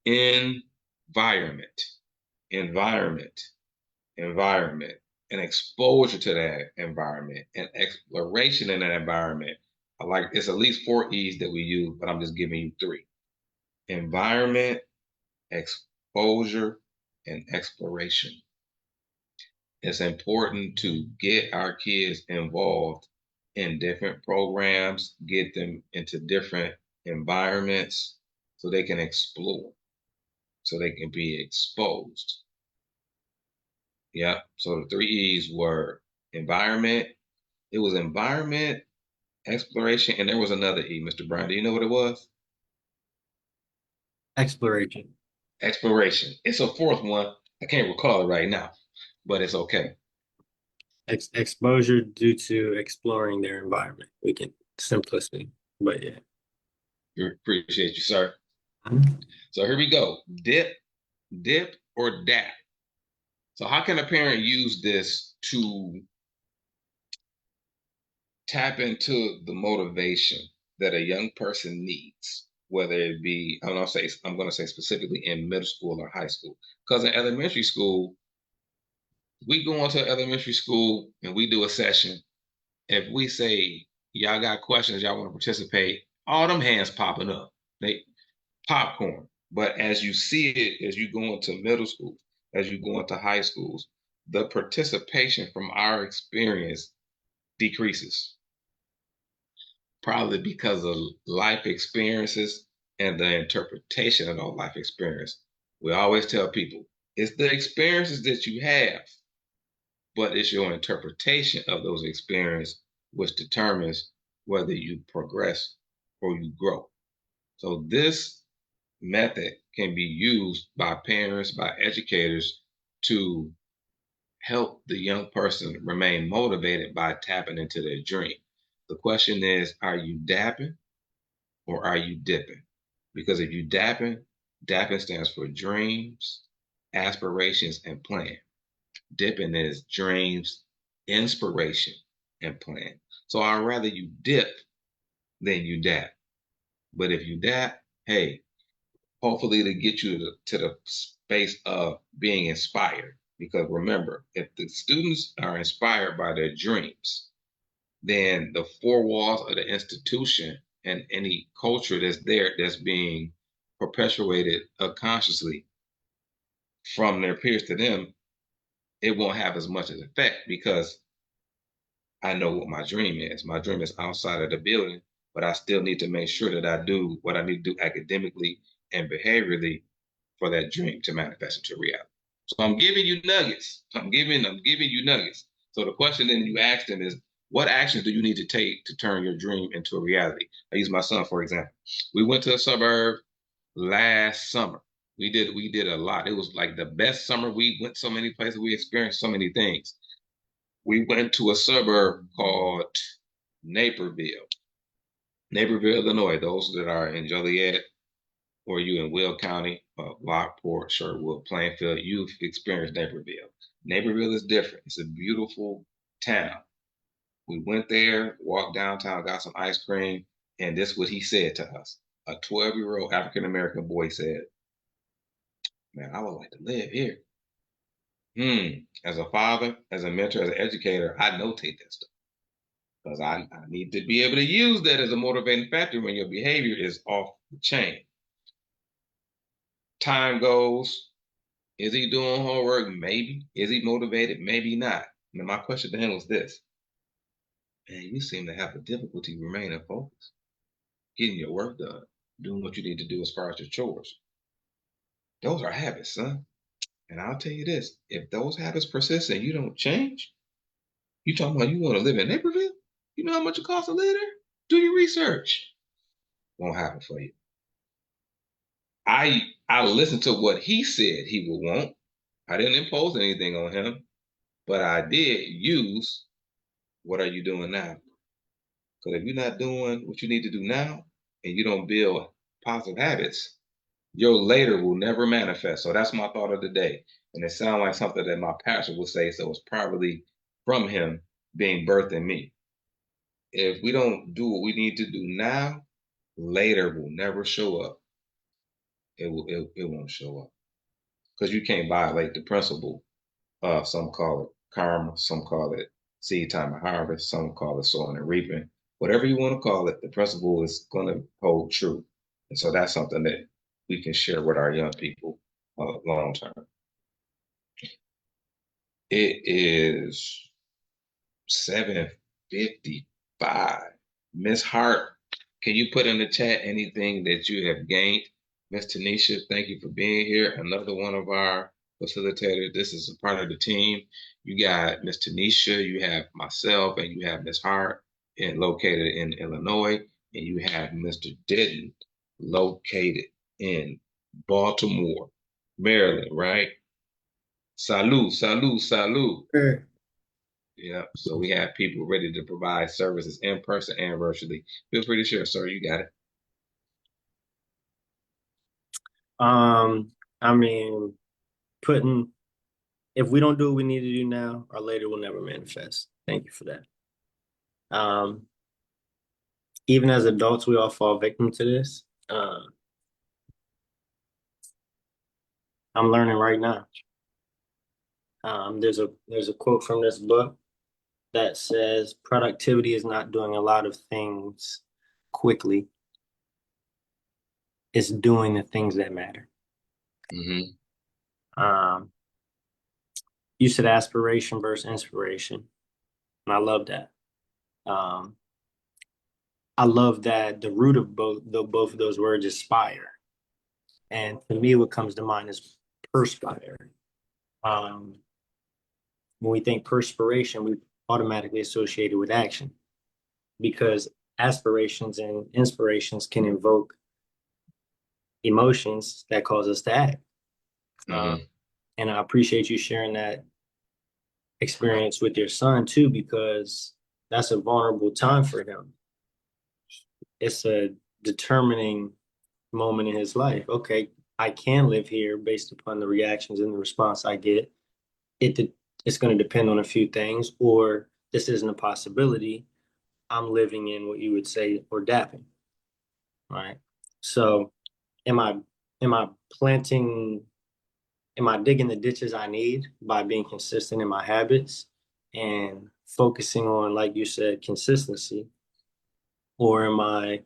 [SPEAKER 1] Environment, environment, environment, and exposure to that environment and exploration in that environment. I like it's at least four E's that we use, but I'm just giving you three. Environment, exposure, and exploration. It's important to get our kids involved in different programs, get them into different environments so they can explore, so they can be exposed. Yeah. So the three E's were environment. It was environment, exploration, and there was another E, Mr. Brown. Do you know what it was?
[SPEAKER 2] exploration,
[SPEAKER 1] Exploration. It's a fourth one. I can't recall it right now, but it's okay.
[SPEAKER 2] exposure due to exploring their environment. We can simplicity, but yeah.
[SPEAKER 1] We appreciate you, sir.
[SPEAKER 2] Mhm.
[SPEAKER 1] So here we go. Dip, or dap. So how can a parent use this to tap into the motivation that a young person needs, whether it be, I'm gonna say specifically in middle school or high school. Because in elementary school, we go into elementary school and we do a session. If we say y'all got questions, y'all want to participate, all them hands popping up. They popcorn. But as you see it, as you go into middle school, as you go into high schools, the participation from our experience decreases, probably because of life experiences and the interpretation of those life experiences. We always tell people it's the experiences that you have, but it's your interpretation of those experiences which determines whether you progress or you grow. So this method can be used by parents, by educators to help the young person remain motivated by tapping into their dream. The question is, are you dapping or are you dipping? Because if you dapping, dapping stands for dreams, aspirations, and plan. Dipping is dreams, inspiration, and plan. So I'd rather you dip than you dap. But if you dap, hey, hopefully to get you to the space of being inspired. Because remember, if the students are inspired by their dreams, then the four walls of the institution and any culture that's there that's being perpetuated unconsciously from their peers to them, it won't have as much of an effect because I know what my dream is. My dream is outside of the building, but I still need to make sure that I do what I need to do academically and behaviorally for that dream to manifest into reality. So I'm giving you nuggets. I'm giving you nuggets. So the question then you ask them is, what actions do you need to take to turn your dream into a reality? I use my son for example. We went to a suburb last summer. We did a lot. It was like the best summer. We went so many places. We experienced so many things. We went to a suburb called Naperville, Naperville, Illinois. Those that are in Joliet, or you in Will County, Lockport, Sherwood, Plainfield, you've experienced Naperville. Naperville is different. It's a beautiful town. We went there, walked downtown, got some ice cream, and this is what he said to us. A 12-year-old African American boy said, "Man, I would like to live here." As a father, as a mentor, as an educator, I notate that stuff because I need to be able to use that as a motivating factor when your behavior is off the chain. Time goes. Is he doing homework? Maybe. Is he motivated? Maybe not. And my question to him was this: Man, you seem to have a difficulty remaining focused, getting your work done, doing what you need to do as far as your chores. Those are habits, son. And I'll tell you this: if those habits persist and you don't change, you talking about you want to live in Naperville? You know how much it costs to live there? Do your research. Won't happen for you. I listened to what he said he would want. I didn't impose anything on him, but I did use what are you doing now? Because if you're not doing what you need to do now and you don't build positive habits, your later will never manifest. So that's my thought of the day. And it sounds like something that my pastor would say. So it's probably from him being birthed in me. If we don't do what we need to do now, later will never show up. It won't show up. Because you can't violate the principle. Some call it karma, some call it seed time and harvest, some call it sowing and reaping. Whatever you want to call it, the principle is going to hold true. And so that's something that we can share with our young people long term. It is 7:55. Miss Hart, can you put in the chat anything that you have gained? Miss Tanisha, thank you for being here. Another one of our facilitators. This is a part of the team. You got Miss Tanisha, you have myself, and you have Miss Hart, and located in Illinois, and you have Mr. Denton, located in Baltimore, Maryland, right? Salute, salute, salute.
[SPEAKER 2] Sure.
[SPEAKER 1] Yeah, so we have people ready to provide services in person and virtually. Feel free to share, sir. You got it.
[SPEAKER 2] Um, I mean, putting if we don't do what we need to do now, our later will never manifest. Thank you for that. Um, Even as adults, we all fall victim to this. I'm learning right now. There's a quote from this book that says productivity is not doing a lot of things quickly. It's doing the things that matter.
[SPEAKER 1] Mm-hmm.
[SPEAKER 2] Um, you said aspiration versus inspiration, and I love that. Um, I love that the root of both of those words is spire, and to me, what comes to mind is perspire. Um, when we think perspiration, we automatically associate it with action because aspirations and inspirations can invoke emotions that cause us to act. Um,
[SPEAKER 1] Hmm.
[SPEAKER 2] and I appreciate you sharing that experience with your son too, because that's a vulnerable time for him. It's a determining moment in his life. Okay, I can live here based upon the reactions and the response I get. It it's going to depend on a few things, or this isn't a possibility. I'm living in what you would say or dapping, right? So, am I am I planting? Am I digging the ditches I need by being consistent in my habits and focusing on, like you said, consistency, or am I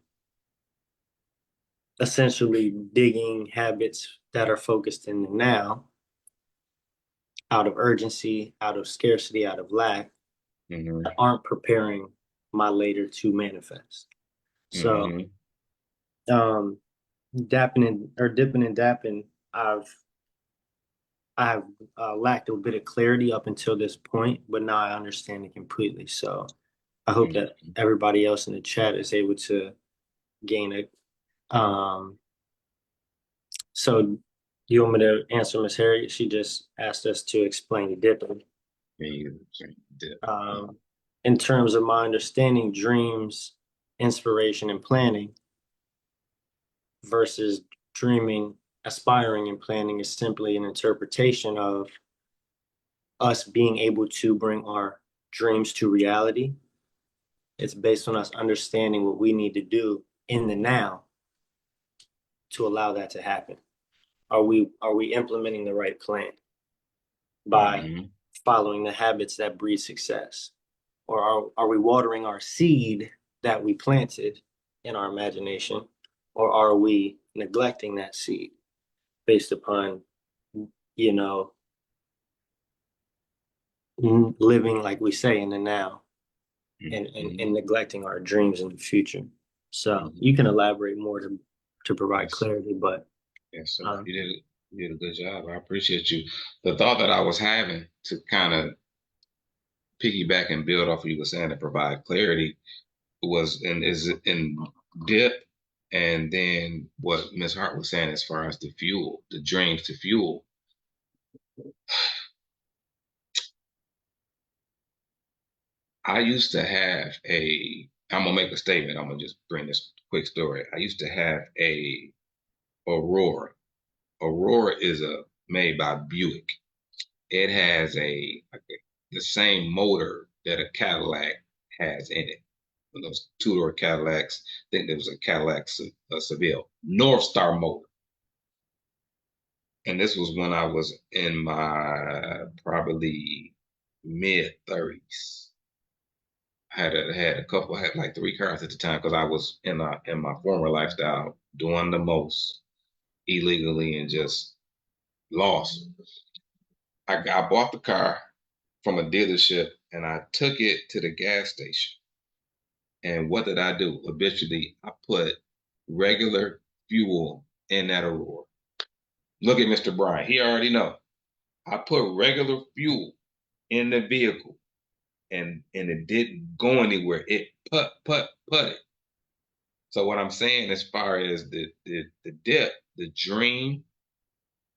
[SPEAKER 2] essentially digging habits that are focused in the now out of urgency, out of scarcity, out of lack,
[SPEAKER 1] Hmm.
[SPEAKER 2] that aren't preparing my later to manifest. So,
[SPEAKER 1] Hmm.
[SPEAKER 2] um, dapping and or dipping and dapping, I've I've lacked a bit of clarity up until this point, but now I understand it completely. So I hope that
[SPEAKER 1] Hmm.
[SPEAKER 2] everybody else in the chat is able to gain it. So you want me to answer Miss Harriet? She just asked us to explain the dipping.
[SPEAKER 1] You drink dip.
[SPEAKER 2] Um, in terms of my understanding, dreams, inspiration, and planning versus dreaming, aspiring, and planning is simply an interpretation of us being able to bring our dreams to reality. It's based on us understanding what we need to do in the now to allow that to happen. Are we implementing the right plan by
[SPEAKER 1] Hmm.
[SPEAKER 2] following the habits that breed success? Or are we watering our seed that we planted in our imagination? Or are we neglecting that seed based upon, you know, living like we say in the now and
[SPEAKER 1] Hmm.
[SPEAKER 2] neglecting our dreams in the future? So
[SPEAKER 1] Hmm.
[SPEAKER 2] you can elaborate more to provide
[SPEAKER 1] Yes.
[SPEAKER 2] clarity, but
[SPEAKER 1] Yes, sir.
[SPEAKER 2] um,
[SPEAKER 1] You did a good job. I appreciate you. The thought that I was having to kind of piggyback and build off what you were saying to provide clarity was in is in dip, and then what Miss Hart was saying as far as the fuel, the dreams to fuel. I used to have a. I'm gonna make a statement. I'm gonna just bring this quick story. I used to have a Aurora. Aurora is a made by Buick. It has the same motor that a Cadillac has in it. One of those two-door Cadillacs. I think there was a Cadillac Seville North Star motor. And this was when I was in my probably mid 30s. I had like three cars at the time because I was in my former lifestyle doing the most illegally and just lost. I bought the car from a dealership and I took it to the gas station. And what did I do? Habitually, I put regular fuel in that Aurora. Look at Mr. Brian. He already know. I put regular fuel in the vehicle and it didn't go anywhere. It put it. So what I'm saying as far as the dip, the dream,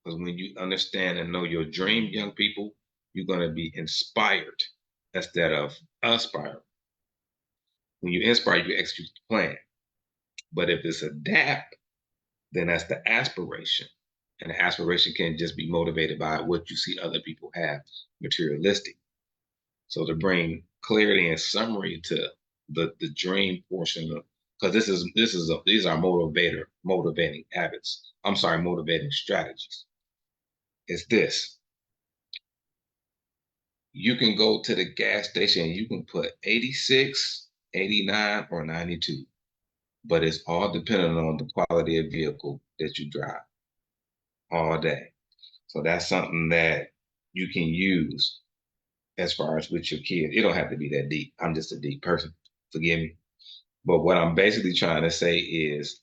[SPEAKER 1] because when you understand and know your dream, young people, you're gonna be inspired instead of aspire. When you inspire, you execute the plan. But if it's adapt, then that's the aspiration. And the aspiration can just be motivated by what you see other people have materialistic. So to bring clarity and summary to the dream portion of because these are motivating habits. I'm sorry, motivating strategies. It's this. You can go to the gas station and you can put 86, 89, or 92, but it's all dependent on the quality of vehicle that you drive all day. So that's something that you can use as far as with your kids. It don't have to be that deep. I'm just a deep person. Forgive me. But what I'm basically trying to say is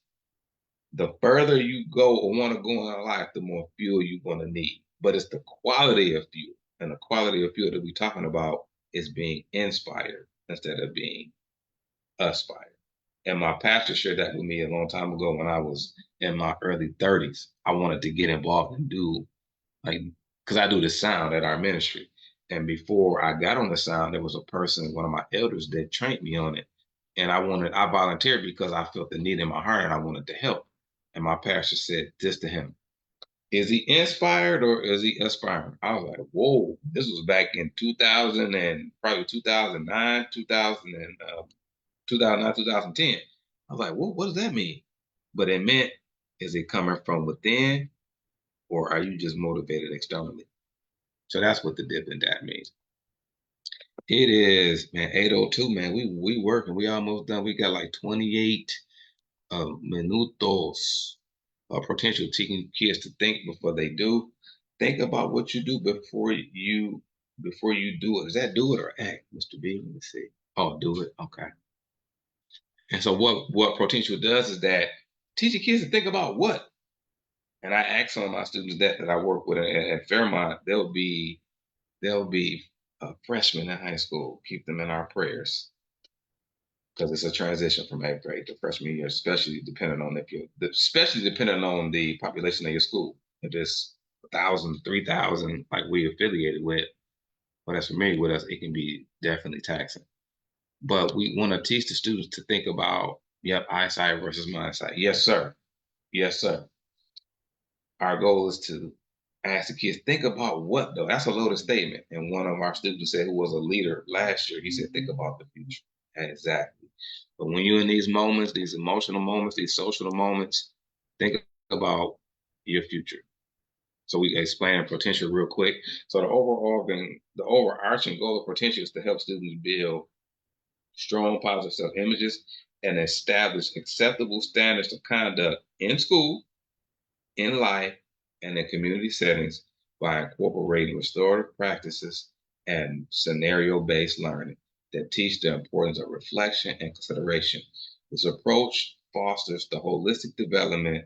[SPEAKER 1] the further you go or want to go in life, the more fuel you're going to need. But it's the quality of fuel. And the quality of fuel that we're talking about is being inspired instead of being aspired. And my pastor shared that with me a long time ago when I was in my early 30s. I wanted to get involved and do like, because I do the sound at our ministry. And before I got on the sound, there was a person, one of my elders, that trained me on it. And I volunteered because I felt the need in my heart and I wanted to help. And my pastor said this to him: is he inspired or is he aspiring? I was like, whoa, this was back in 2000 and probably 2009, 2000 and 2009, 2010. I was like, well, what does that mean? But it meant, is it coming from within or are you just motivated externally? So that's what the dip and that means. It is, man, 8:02, man. We working. We almost done. We got like 28 minutos of potential teaching kids to think before they do. Think about what you do before you do it. Is that do it or act, Mr. B? Let me see. Oh, do it. Okay. And so what potential does is that teaching kids to think about what. And I ask some of my students that I work with at Fairmont, they'll be freshmen in high school. Keep them in our prayers because it's a transition from eighth grade to freshman year, especially depending on the population of your school. If it's 1,000, 3,000, like we affiliated with, or that's familiar with us, it can be definitely taxing. But we want to teach the students to think about, yep, eyesight versus mindsight. Yes, sir. Yes, sir. Our goal is to ask the kids, think about what though? That's a loaded statement. And one of our students said, who was a leader last year, he said, think about the future. Exactly. But when you're in these moments, these emotional moments, these social moments, think about your future. So we explain potential real quick. So the overarching goal of potential is to help students build strong positive self-images and establish acceptable standards of conduct in school, in life, and in community settings by incorporating restorative practices and scenario-based learning that teach the importance of reflection and consideration. This approach fosters the holistic development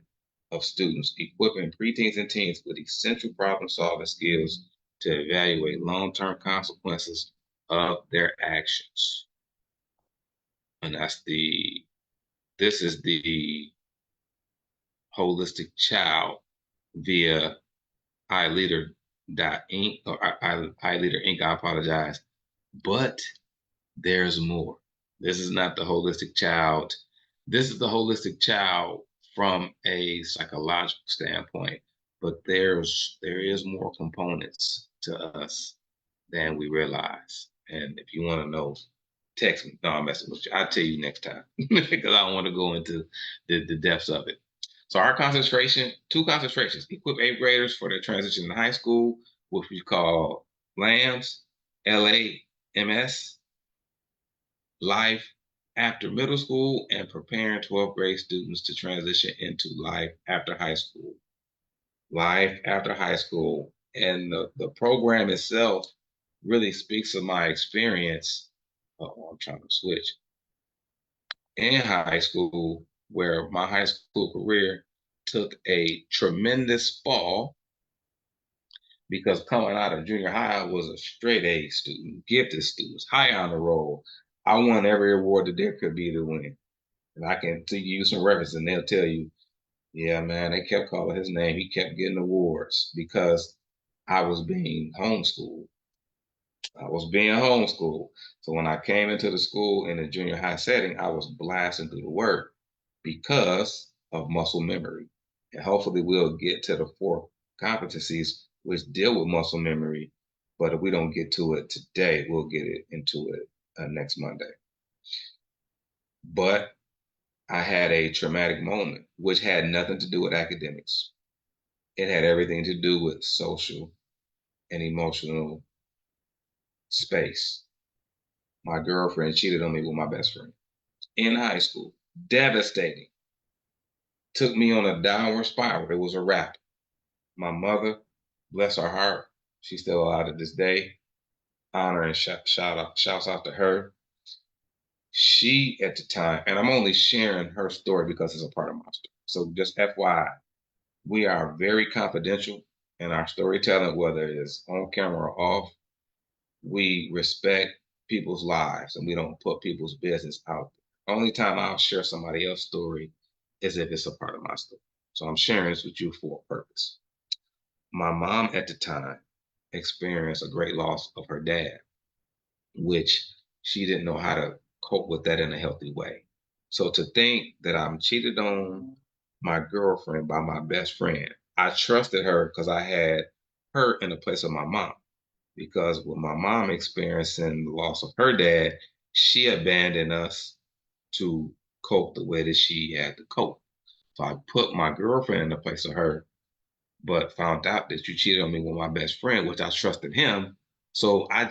[SPEAKER 1] of students, equipping preteens and teens with essential problem-solving skills to evaluate long-term consequences of their actions. And this is the holistic child via iLeader.inc or iLeader Inc. I apologize. But there's more. This is not the holistic child. This is the holistic child from a psychological standpoint. But there is more components to us than we realize. And if you want to know, text me. No, I'm messing with you. I'll tell you next time because I don't want to go into the depths of it. So our concentration, two concentrations, equip eighth graders for their transition to high school, which we call LAMS, LAMS, life after middle school, and preparing 12th grade students to transition into life after high school. Life after high school. And the program itself really speaks of my experience. Oh, I'm trying to switch. In high school, where my high school career took a tremendous fall because coming out of junior high, I was a straight A student, gifted students, high honor roll. I won every award that there could be to win. And I can give you some references, and they'll tell you, yeah, man, they kept calling his name. He kept getting awards because I was being homeschooled. I was being homeschooled. So when I came into the school in a junior high setting, I was blasting through the work because of muscle memory. And hopefully we'll get to the four competencies which deal with muscle memory. But if we don't get to it today, we'll get into it next Monday. But I had a traumatic moment, which had nothing to do with academics. It had everything to do with social and emotional space. My girlfriend cheated on me with my best friend in high school. Devastating. Took me on a downward spiral. It was a wrap. My mother, bless her heart, She's still alive to this day. Honor and shouts out to her. She at the time, and I'm only sharing her story because it's a part of my story. So just FYI, we are very confidential in our storytelling, whether it's on camera or off. We respect people's lives and we don't put people's business out there. Only time I'll share somebody else's story is if it's a part of my story. So I'm sharing this with you for a purpose. My mom at the time experienced a great loss of her dad, which she didn't know how to cope with that in a healthy way. So to think that I'm cheated on my girlfriend by my best friend, I trusted her because I had her in the place of my mom. Because with my mom experiencing the loss of her dad, she abandoned us to cope the way that she had to cope. So I put my girlfriend in the place of her, but found out that you cheated on me with my best friend, which I trusted him. So I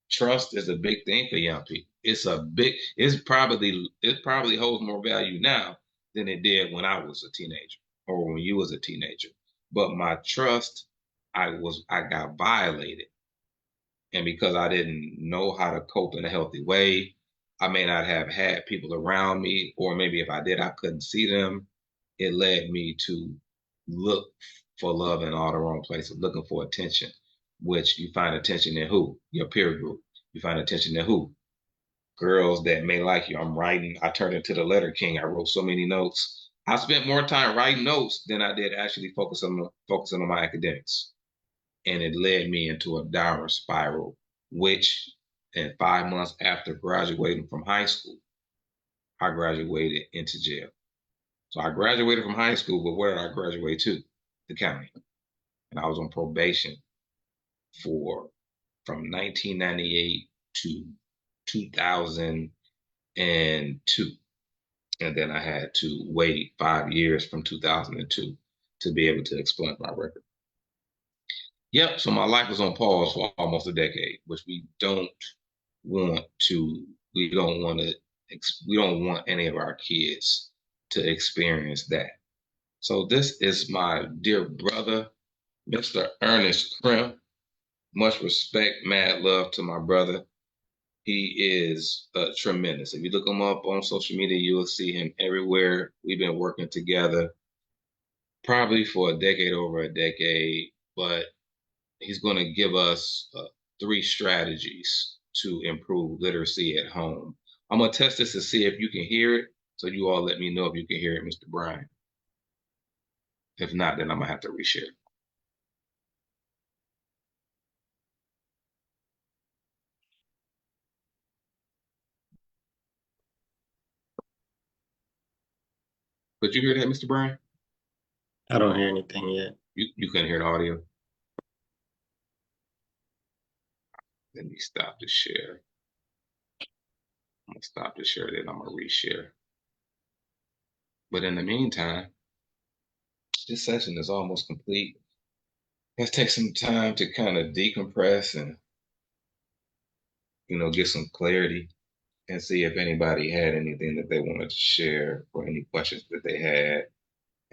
[SPEAKER 1] trust is a big thing for young people. It probably holds more value now than it did when I was a teenager or when you was a teenager. But my trust, I got violated. And because I didn't know how to cope in a healthy way, I may not have had people around me, or maybe if I did, I couldn't see them. It led me to look for love in all the wrong places, looking for attention, which you find attention in who? Your peer group. You find attention in who? Girls that may like you. I turned into the letter king. I wrote so many notes. I spent more time writing notes than I did actually focusing on my academics, and it led me into a downward spiral, which in 5 months after graduating from high school, I graduated into jail. So I graduated from high school, but where did I graduate to? The county. And I was on probation for from 1998 to 2002. And then I had to wait 5 years from 2002 to be able to expunge my record. Yep. So my life was on pause for almost a decade, which want to, we don't want to, we don't want any of our kids to experience that. So this is my dear brother, Mr. Ernest Krimp. Much respect, mad love to my brother. He is tremendous. If you look him up on social media, you will see him everywhere. We've been working together probably for a decade, over a decade, but he's going to give us 3 strategies to improve literacy at home. I'm going to test this to see if you can hear it. So you all let me know if you can hear it, Mr. Brian. If not, then I'm going to have to reshare. Could you hear that, Mr. Brian?
[SPEAKER 2] I don't hear anything yet.
[SPEAKER 1] You couldn't hear the audio? Let me stop the share. I'm going to stop the share, then I'm going to reshare. But in the meantime, this session is almost complete. Let's take some time to kind of decompress and, get some clarity and see if anybody had anything that they wanted to share or any questions that they had.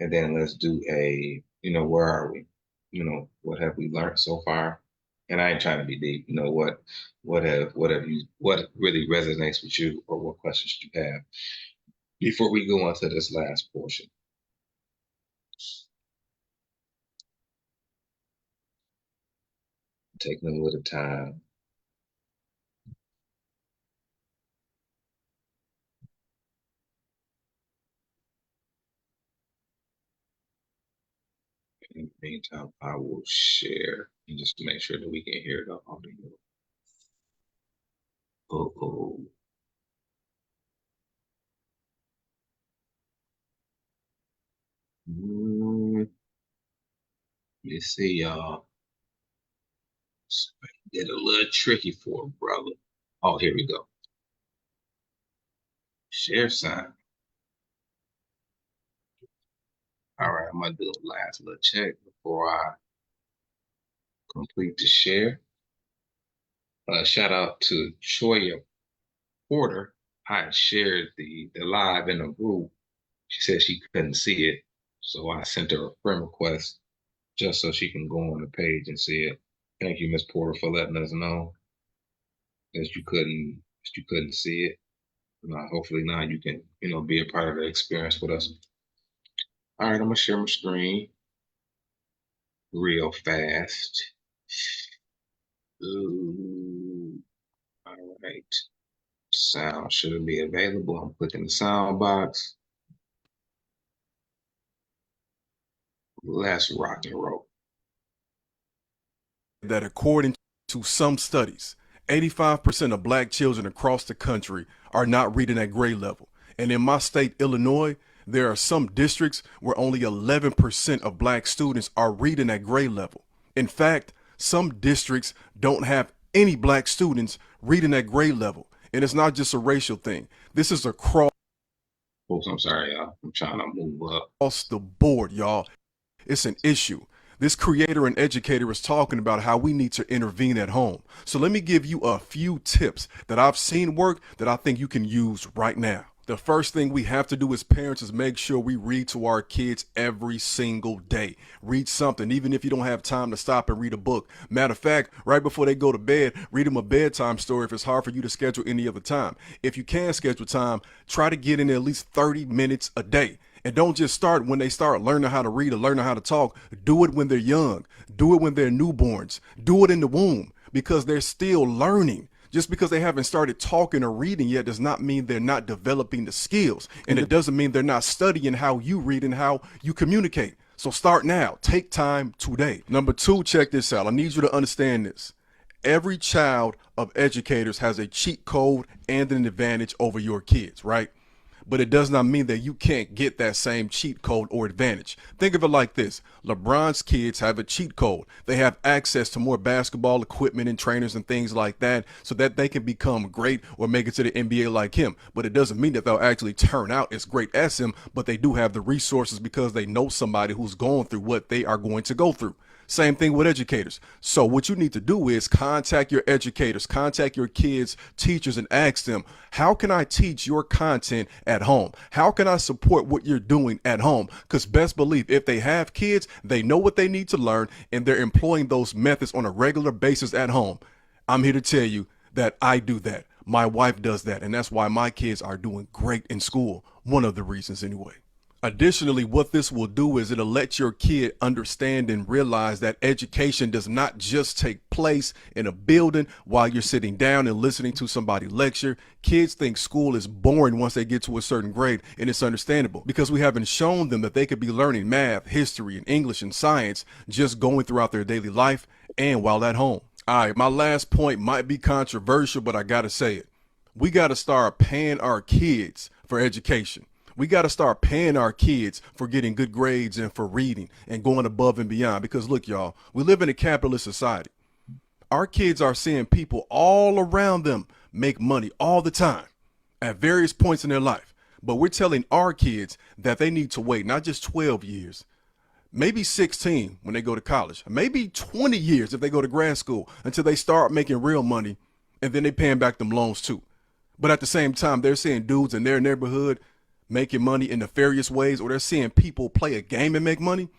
[SPEAKER 1] And then let's do where are we? What have we learned so far? And I ain't trying to be deep. What really resonates with you, or what questions you have before we go on to this last portion. Taking a little time. In the meantime, I will share and just to make sure that we can hear the audio. Oh. Let me see, y'all. Did a little tricky for a brother. Oh, here we go. Share sign. All right, I'm gonna do a last little check before I complete the share. Shout out to Choya Porter. I shared the live in a group. She said she couldn't see it, so I sent her a friend request just so she can go on the page and see it. Thank you, Miss Porter, for letting us know that you couldn't see it. Hopefully now you can, be a part of the experience with us. All right, I'm gonna share my screen real fast. Ooh, all right. Sound should be available. I'm clicking the sound box. Let's rock and roll.
[SPEAKER 3] That according to some studies, 85% of black children across the country are not reading at grade level. And in my state, Illinois, there are some districts where only 11% of black students are reading at grade level. In fact, some districts don't have any black students reading at grade level. And it's not just a racial thing. This is across
[SPEAKER 1] Folks, I'm sorry, y'all. I'm trying to move up.
[SPEAKER 3] the board, y'all. It's an issue. This creator and educator is talking about how we need to intervene at home. So let me give you a few tips that I've seen work that I think you can use right now. The first thing we have to do as parents is make sure we read to our kids every single day. Read something, even if you don't have time to stop and read a book. Matter of fact, right before they go to bed, read them a bedtime story if it's hard for you to schedule any other time. If you can schedule time, try to get in at least 30 minutes a day. And don't just start when they start learning how to read or learning how to talk. Do it when they're young. Do it when they're newborns. Do it in the womb because they're still learning. Just because they haven't started talking or reading yet does not mean they're not developing the skills. And it doesn't mean they're not studying how you read and how you communicate. So start now. Take time today. Number two, check this out. I need you to understand this. Every child of educators has a cheat code and an advantage over your kids, right? But it does not mean that you can't get that same cheat code or advantage. Think of it like this. LeBron's kids have a cheat code. They have access to more basketball equipment and trainers and things like that so that they can become great or make it to the NBA like him. But it doesn't mean that they'll actually turn out as great as him, but they do have the resources because they know somebody who's going through what they are going to go through. Same thing with educators. So what you need to do is contact your educators, contact your kids' teachers and ask them, how can I teach your content at home? How can I support what you're doing at home? Because best believe if they have kids, they know what they need to learn and they're employing those methods on a regular basis at home. I'm here to tell you that I do that. My wife does that. And that's why my kids are doing great in school. One of the reasons anyway. Additionally, what this will do is it'll let your kid understand and realize that education does not just take place in a building while you're sitting down and listening to somebody lecture. Kids think school is boring once they get to a certain grade, and it's understandable because we haven't shown them that they could be learning math, history, and English and science just going throughout their daily life and while at home. All right, my last point might be controversial, but I gotta say it. We gotta start paying our kids for education. We got to start paying our kids for getting good grades and for reading and going above and beyond. Because look, y'all, we live in a capitalist society. Our kids are seeing people all around them make money all the time at various points in their life. But we're telling our kids that they need to wait not just 12 years, maybe 16 when they go to college, maybe 20 years if they go to grad school until they start making real money and then they paying back them loans too. But at the same time, they're seeing dudes in their neighborhood making money in nefarious ways, or they're seeing people play a game and make money.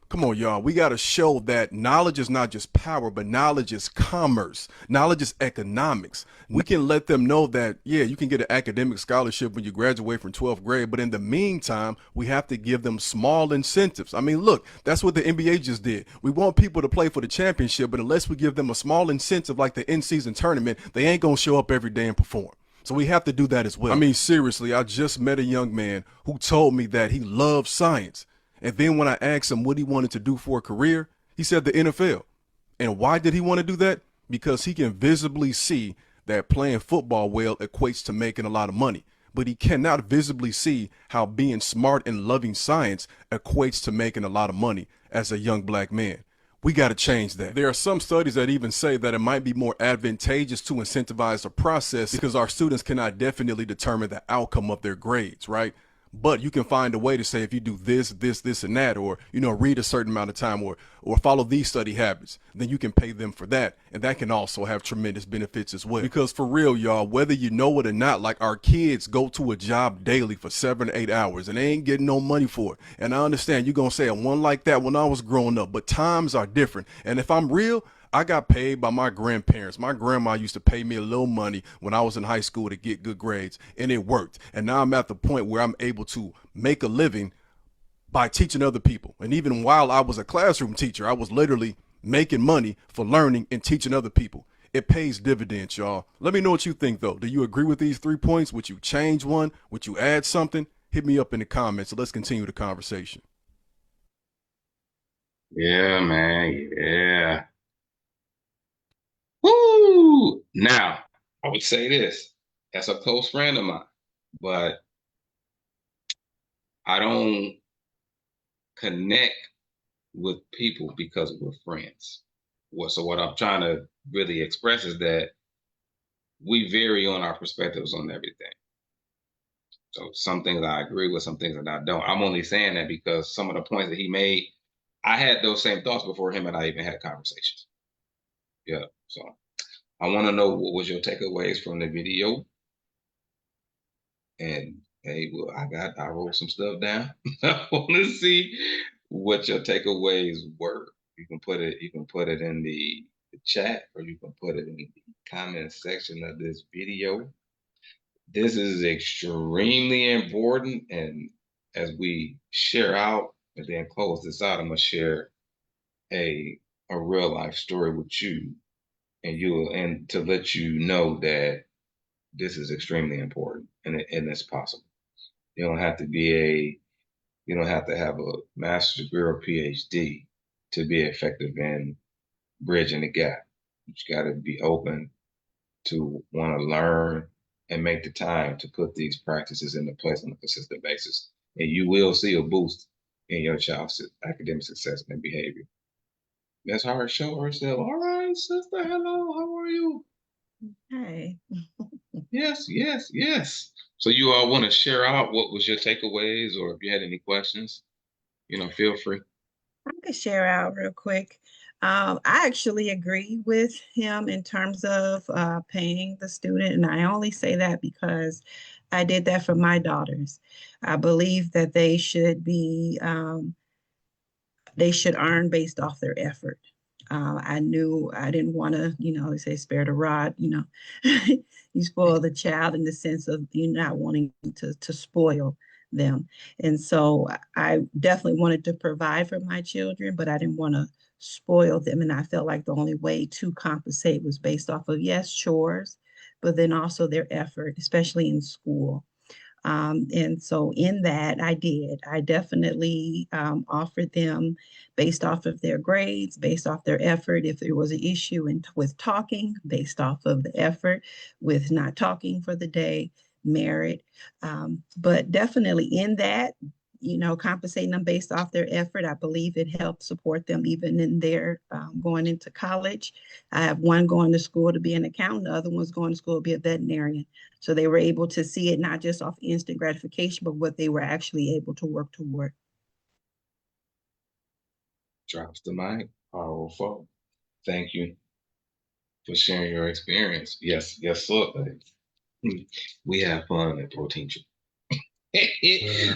[SPEAKER 3] Come on, y'all. We got to show that knowledge is not just power, but knowledge is commerce. Knowledge is economics. We can let them know that, yeah, you can get an academic scholarship when you graduate from 12th grade. But in the meantime, we have to give them small incentives. I mean, look, that's what the NBA just did. We want people to play for the championship, but unless we give them a small incentive like the in-season tournament, they ain't going to show up every day and perform. So we have to do that as well. I mean, seriously, I just met a young man who told me that he loves science. And then when I asked him what he wanted to do for a career, he said the NFL. And why did he want to do that? Because he can visibly see that playing football well equates to making a lot of money. But he cannot visibly see how being smart and loving science equates to making a lot of money as a young black man. We got to change that. There are some studies that even say that it might be more advantageous to incentivize the process because our students cannot definitely determine the outcome of their grades, right? But you can find a way to say, if you do this, this, and that, or, read a certain amount of time, or follow these study habits, then you can pay them for that. And that can also have tremendous benefits as well. Because for real, y'all, whether you know it or not, like, our kids go to a job daily for 7 to 8 hours and they ain't getting no money for it. And I understand you're going to say one like that when I was growing up, but times are different. And if I'm real, I got paid by my grandparents. My grandma used to pay me a little money when I was in high school to get good grades, and it worked. And now I'm at the point where I'm able to make a living by teaching other people. And even while I was a classroom teacher, I was literally making money for learning and teaching other people. It pays dividends, y'all. Let me know what you think, though. Do you agree with these 3 points? Would you change one? Would you add something? Hit me up in the comments, so let's continue the conversation.
[SPEAKER 1] Yeah, man. Yeah. Woo! Now, I would say this. That's a close friend of mine, but I don't connect with people because we're friends. So what I'm trying to really express is that we vary on our perspectives on everything. So some things I agree with, some things that I don't. I'm only saying that because some of the points that he made, I had those same thoughts before him and I even had conversations. Yeah. So I want to know, what was your takeaways from the video? And hey, well, I wrote some stuff down. I want to see what your takeaways were. You can put it in the chat, or you can put it in the comment section of this video. This is extremely important, and as we share out and then close this out, I'm gonna share a real life story with you, and to let you know that this is extremely important, and it's possible. You don't have to you don't have to have a master's degree or PhD to be effective in bridging the gap. You just got to be open to want to learn and make the time to put these practices into place on a consistent basis. And you will see a boost in your child's academic success and behavior. Miss Hart show herself. All right, sister. Hello. How are you?
[SPEAKER 4] Hey,
[SPEAKER 1] Yes, yes, yes. So you all want to share out what was your takeaways, or if you had any questions, feel free.
[SPEAKER 4] I could share out real quick. I actually agree with him in terms of paying the student, and I only say that because I did that for my daughters. I believe that they should earn based off their effort. I knew I didn't want to, they say spare the rod, you spoil the child in the sense of you not wanting to spoil them. And so I definitely wanted to provide for my children, but I didn't want to spoil them. And I felt like the only way to compensate was based off of, yes, chores, but then also their effort, especially in school. And so in that, I did. I definitely offered them based off of their grades, based off their effort. If there was an issue with talking, based off of the effort, with not talking for the day, merit. But definitely in that, compensating them based off their effort, I believe it helped support them even in their going into college. I have one going to school to be an accountant, the other one's going to school to be a veterinarian. So they were able to see it not just off instant gratification, but what they were actually able to work toward.
[SPEAKER 1] Drops the mic. Powerful. Thank you for sharing your experience. Yes, yes, sir. We have fun at Protein Chicken.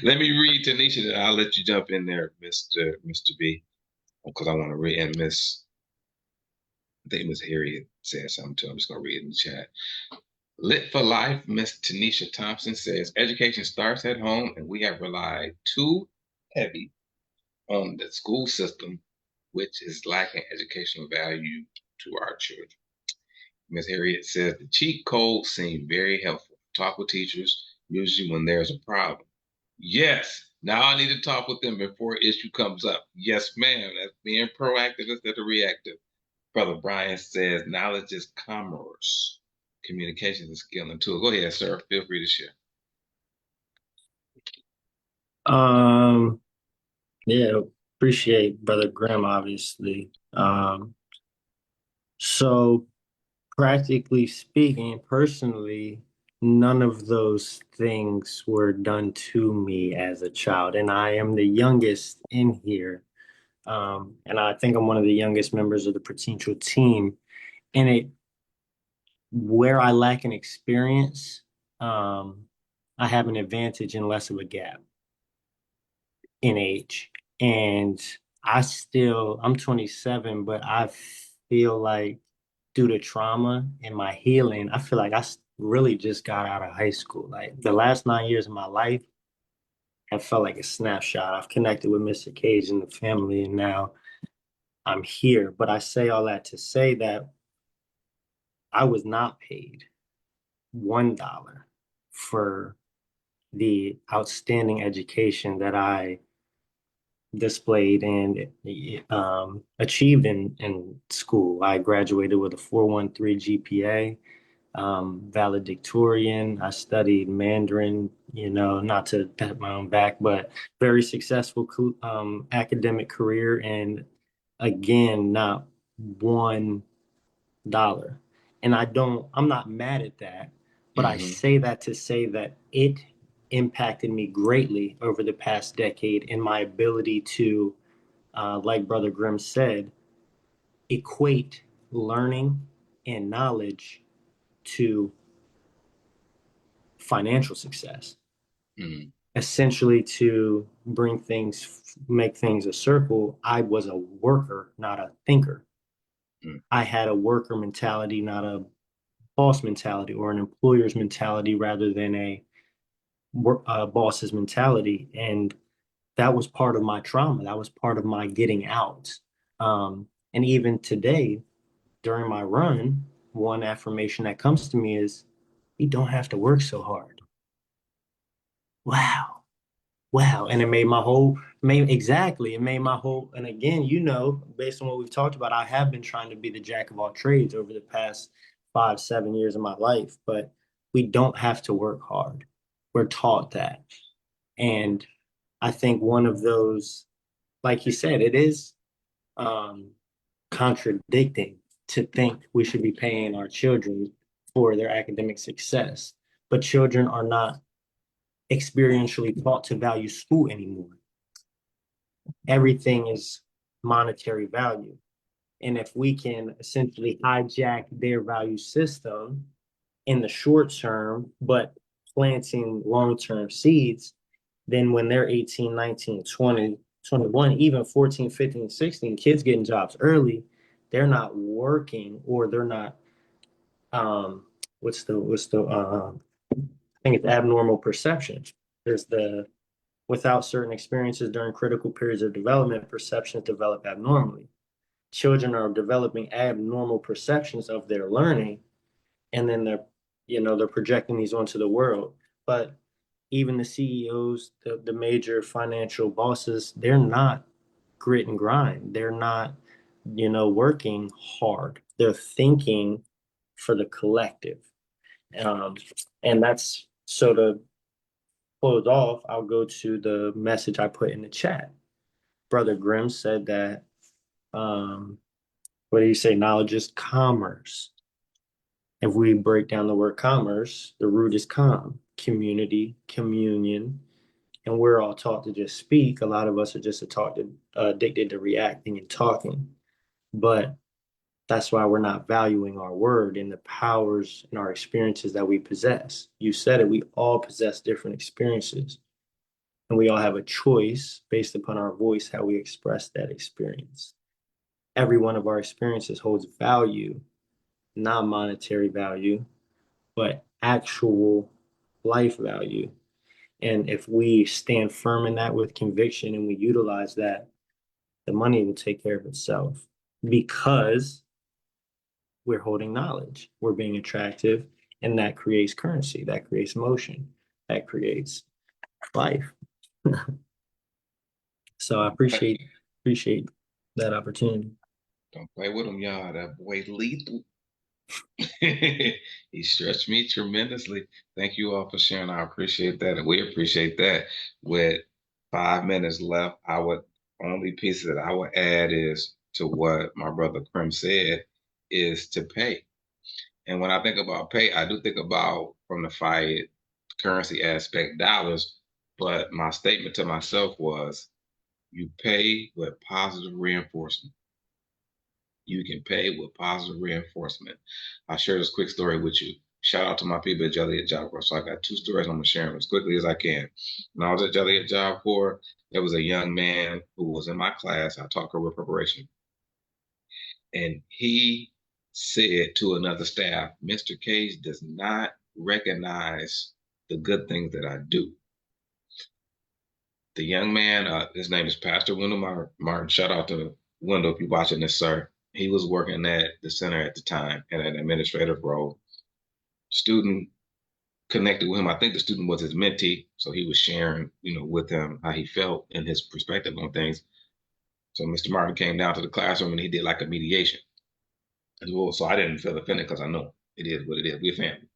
[SPEAKER 1] Let me read Tanisha, then I'll let you jump in there, Mr. B, because I want to read. And I think Miss Harriet said something too. I'm just gonna read it in the chat. Lit for Life, Miss Tanisha Thompson says, education starts at home, and we have relied too heavy on the school system, which is lacking educational value to our children. Ms. Harriet says the cheat codes seem very helpful. Talk with teachers, usually when there's a problem. Yes, now I need to talk with them before an issue comes up. Yes, ma'am. That's being proactive instead of reactive. Brother Brian says knowledge is commerce. Communication is a skill and tool. Go ahead, sir. Feel free to share.
[SPEAKER 2] Yeah, appreciate Brother Graham, obviously. So practically speaking, personally, none of those things were done to me as a child. And I am the youngest in here. And I think I'm one of the youngest members of the potential team. And where I lack an experience, um, I have an advantage and less of a gap in age. And I'm 27, but I feel like due to trauma and my healing, I feel like really just got out of high school. Like the last 9 years of my life have felt like a snapshot. I've connected with Mr. Cage and the family, and now I'm here. But I say all that to say that I was not paid $1 for the outstanding education that I displayed and achieved in school. I graduated with a 4.13 GPA, valedictorian. I studied Mandarin, not to pat my own back, but very successful academic career. And again, not $1. And I'm not mad at that, but I
[SPEAKER 1] Hmm.
[SPEAKER 2] say that to say that it impacted me greatly over the past decade in my ability to, like Brother Grimm said, equate learning and knowledge to financial success.
[SPEAKER 1] Hmm.
[SPEAKER 2] Essentially, to make things a circle, I was a worker, not a thinker.
[SPEAKER 1] Hmm.
[SPEAKER 2] I had a worker mentality, not a boss mentality or an employer's mentality rather than a boss's mentality. And that was part of my trauma. That was part of my getting out. And even today, during my run, one affirmation that comes to me is, you don't have to work so hard. Wow. Wow. And it made my whole, and again, based on what we've talked about, I have been trying to be the jack of all trades over the past 5, 7 years of my life, but we don't have to work hard. We're taught that. And I think one of those, like you said, it is um, contradicting to think we should be paying our children for their academic success, but children are not experientially taught to value school anymore. Everything is monetary value. And if we can essentially hijack their value system in the short term, but planting long term seeds, then when they're 18, 19, 20, 21, even 14, 15, 16, kids getting jobs early, they're not working or they're not, um, I think it's abnormal perception. There's without certain experiences during critical periods of development, perceptions develop abnormally. Children are developing abnormal perceptions of their learning, and then they're projecting these onto the world. But even the CEOs, the major financial bosses, they're not grit and grind. They're not, working hard. They're thinking for the collective. Um, and that's so to close off, I'll go to the message I put in the chat. Brother Grimm said that, what do you say? Knowledge is commerce. If we break down the word commerce, the root is community, communion, and we're all taught to just speak. A lot of us are just addicted to reacting and talking. But that's why we're not valuing our word and the powers and our experiences that we possess. You said it, we all possess different experiences, and we all have a choice based upon our voice, how we express that experience. Every one of our experiences holds value, not monetary value, but actual life value. And if we stand firm in that with conviction and we utilize that, the money will take care of itself because we're holding knowledge, we're being attractive, and that creates currency, that creates motion, that creates life. So I appreciate that opportunity.
[SPEAKER 1] Don't play with him, y'all. That boy lethal. He stretched me tremendously. Thank you all for sharing. I appreciate that. And we appreciate that. With 5 minutes left, I would only piece that I would add is to what my brother Krim said is to pay. And when I think about pay, I do think about from the fiat currency aspect, dollars. But my statement to myself was, you pay with positive reinforcement. You can pay with positive reinforcement. I'll share this quick story with you. Shout out to my people at Jelly at Job Corps. So I got 2 stories I'm gonna share them as quickly as I can. When I was at Jelly at Job Corps, there was a young man who was in my class. I taught career preparation, and he said to another staff, "Mr. Cage does not recognize the good things that I do." The young man, his name is Pastor Wendell Martin. Shout out to Wendell if you're watching this, sir. He was working at the center at the time in an administrative role. Student connected with him. I think the student was his mentee, so he was sharing, with him how he felt and his perspective on things. So Mr. Martin came down to the classroom and he did like a mediation as well. So I didn't feel offended because I know it is what it is. We're family.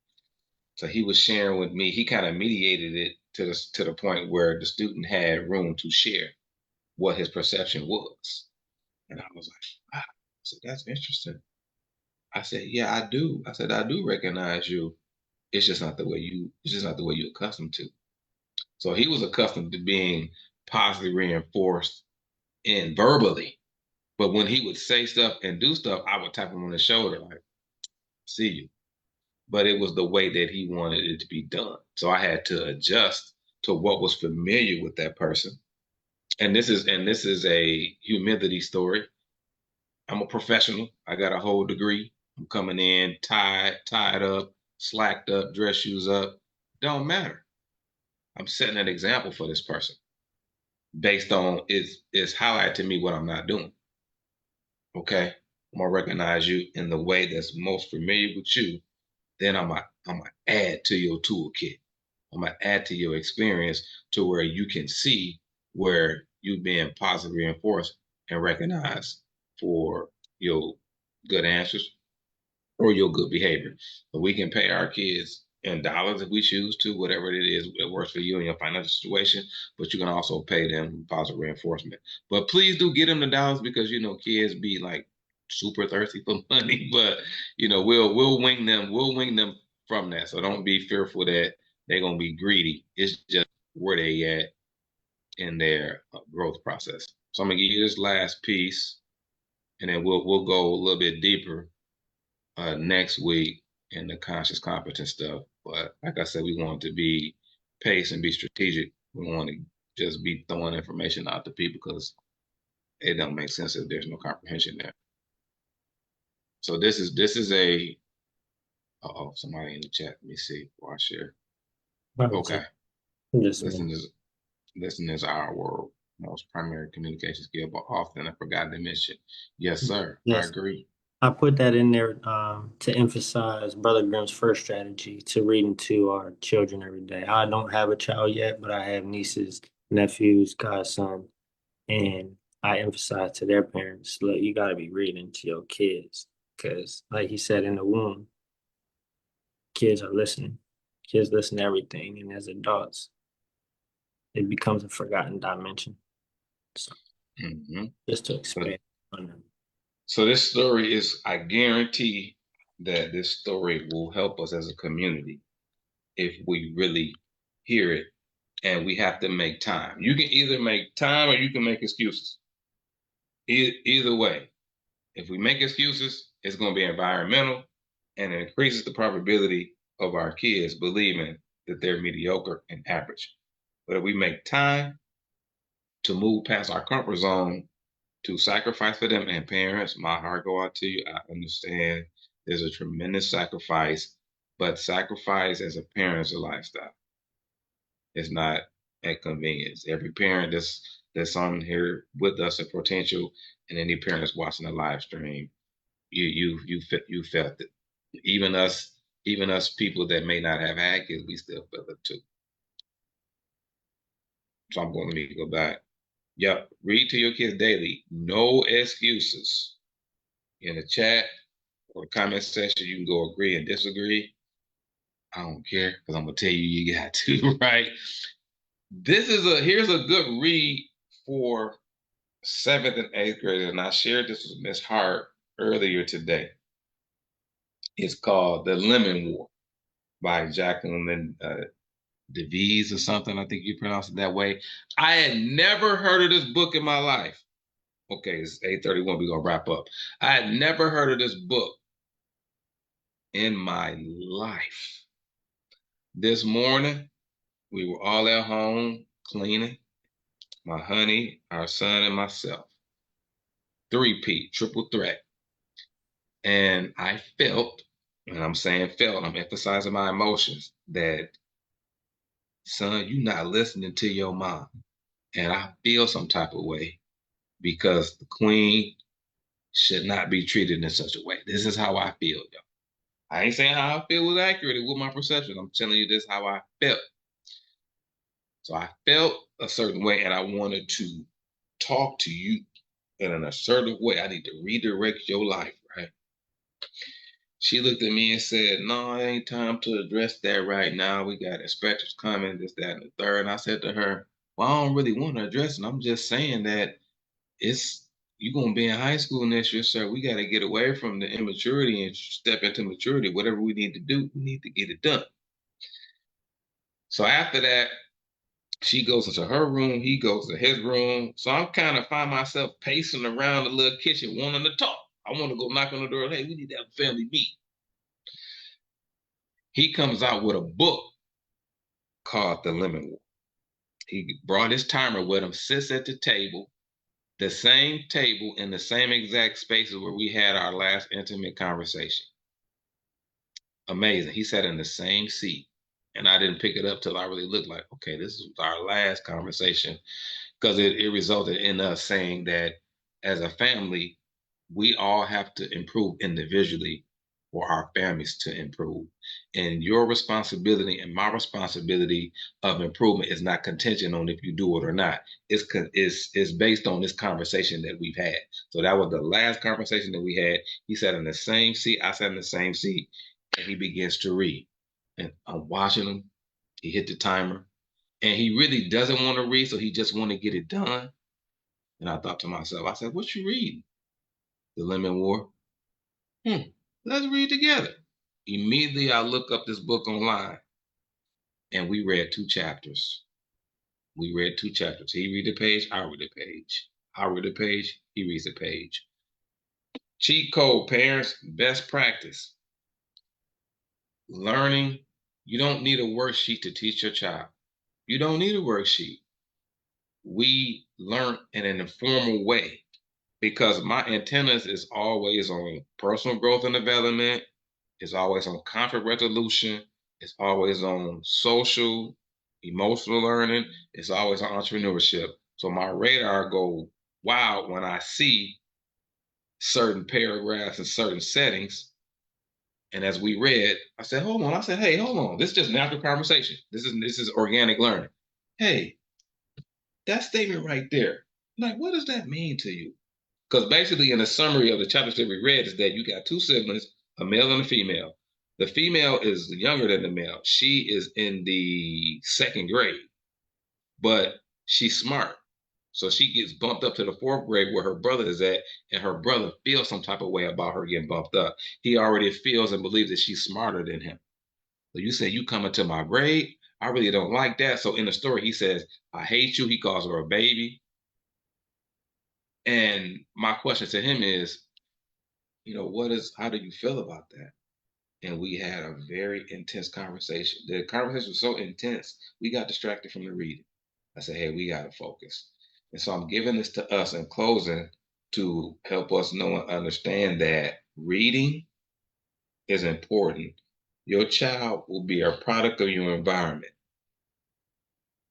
[SPEAKER 1] So he was sharing with me. He kind of mediated it to the point where the student had room to share what his perception was. And I was like, wow. I said, that's interesting. I said, yeah, I do. I said, I do recognize you. It's just not the way you're accustomed to. So he was accustomed to being positively reinforced and verbally. But when he would say stuff and do stuff, I would tap him on the shoulder, like, see you. But it was the way that he wanted it to be done. So I had to adjust to what was familiar with that person. And this is a humility story. I'm a professional. I got a whole degree. I'm coming in tied up, slacked up, dress shoes up. Don't matter. I'm setting an example for this person based on is highlight to me what I'm not doing. Okay. I'm gonna recognize you in the way that's most familiar with you. Then I'm gonna add to your toolkit. I'm gonna add to your experience to where you can see where you've been positively reinforced and recognized for your good answers or your good behavior. But we can pay our kids in dollars if we choose to, whatever it is that works for you in your financial situation. But you can also pay them positive reinforcement. But please do get them the dollars because kids be like super thirsty for money. But we'll wing them from that. So don't be fearful that they're gonna be greedy. It's just where they at in their growth process. So I'm gonna give you this last piece, and then we'll go a little bit deeper next week in the conscious competence stuff. But like I said, we want to be paced and be strategic. We want to just be throwing information out to people because it don't make sense if there's no comprehension there. So this is a somebody in the chat. Let me see before I share. Okay. Listen is our world. Most primary communication skill, but often a forgotten dimension. Yes, sir.
[SPEAKER 2] Yes.
[SPEAKER 1] I agree.
[SPEAKER 2] I put that in there to emphasize Brother Grimm's first strategy to reading to our children every day. I don't have a child yet, but I have nieces, nephews, godson, and I emphasize to their parents, look, you got to be reading to your kids because, like he said, in the womb, kids are listening. Kids listen to everything, and as adults, it becomes a forgotten dimension. So, just to expand on them.
[SPEAKER 1] So this story I guarantee that this story will help us as a community if we really hear it, and we have to make time. You can either make time or you can make excuses. Either way, if we make excuses, it's going to be environmental and it increases the probability of our kids believing that they're mediocre and average. But if we make time to move past our comfort zone, to sacrifice for them, and parents, my heart go out to you. I understand there's a tremendous sacrifice, but sacrifice as a parent is a lifestyle. It's not a convenience. Every parent that's on here with us at Potential, and any parent that's watching the live stream, you felt it. Even us people that may not have had kids, we still felt it too. So I'm going to go back. Yep, read to your kids daily. No excuses. In the chat or comment section, you can go agree and disagree. I don't care because I'm gonna tell you got to, right? Here's a good read for 7th and 8th graders, and I shared this with Miss Hart earlier today. It's called The Lemon War by Jacqueline DeVise or something. I think you pronounce it that way. I had never heard of this book in my life. Okay, it's 8:31. We're gonna wrap up. I had never heard of this book in my life. This morning, we were all at home cleaning. My honey, our son, and myself. Three-peat, triple threat. And I felt, and I'm saying felt, I'm emphasizing my emotions, that, son, you're not listening to your mom. And I feel some type of way because the queen should not be treated in such a way. This is how I feel, y'all. I ain't saying how I feel was accurate with my perception. I'm telling you this how I felt. So I felt a certain way and I wanted to talk to you in an assertive way. I need to redirect your life, right? She looked at me and said, no, it ain't time to address that right now. We got inspectors coming, this, that, and the third. And I said to her, well, I don't really want to address it. I'm just saying that you're going to be in high school next year, sir. We got to get away from the immaturity and step into maturity. Whatever we need to do, we need to get it done. So after that, she goes into her room. He goes to his room. So I'm kind of find myself pacing around the little kitchen wanting to talk. I want to go knock on the door. Hey, we need to have a family meeting. He comes out with a book called The Lemon War. He brought his timer with him, sits at the table, the same table in the same exact spaces where we had our last intimate conversation. Amazing. He sat in the same seat. And I didn't pick it up till I really looked like, okay, this is our last conversation. Because it resulted in us saying that as a family, we all have to improve individually for our families to improve. And your responsibility and my responsibility of improvement is not contingent on if you do it or not. It's based on this conversation that we've had. So that was the last conversation that we had. He sat in the same seat. I sat in the same seat. And he begins to read. And I'm watching him. He hit the timer. And he really doesn't want to read, so he just want to get it done. And I thought to myself, I said, what you reading? The Lemon War? Let's read together. Immediately, I look up this book online, and we read 2 chapters. We read 2 chapters. He read the page, I read the page. I read the page, he reads the page. Cheat code, parents, best practice. Learning, you don't need a worksheet to teach your child. You don't need a worksheet. We learn in an informal way because my antennas is always on personal growth and development. It's always on conflict resolution. It's always on social, emotional learning. It's always on entrepreneurship. So my radar go wild when I see certain paragraphs and certain settings. And as we read, I said, hold on. I said, hey, hold on. This is just natural conversation. This is organic learning. Hey, that statement right there, like, what does that mean to you? Because basically, in the summary of the chapters that we read, is that you got 2 siblings, a male and a female. The female is younger than the male. She is in the 2nd grade, but she's smart. So she gets bumped up to the 4th grade where her brother is at, and her brother feels some type of way about her getting bumped up. He already feels and believes that she's smarter than him. So you say, you coming to my grade? I really don't like that. So in the story, he says, I hate you. He calls her a baby. And my question to him is, how do you feel about that? And we had a very intense conversation. The conversation was so intense, we got distracted from the reading. I said, hey, we got to focus. And so I'm giving this to us in closing to help us know and understand that reading is important. Your child will be a product of your environment.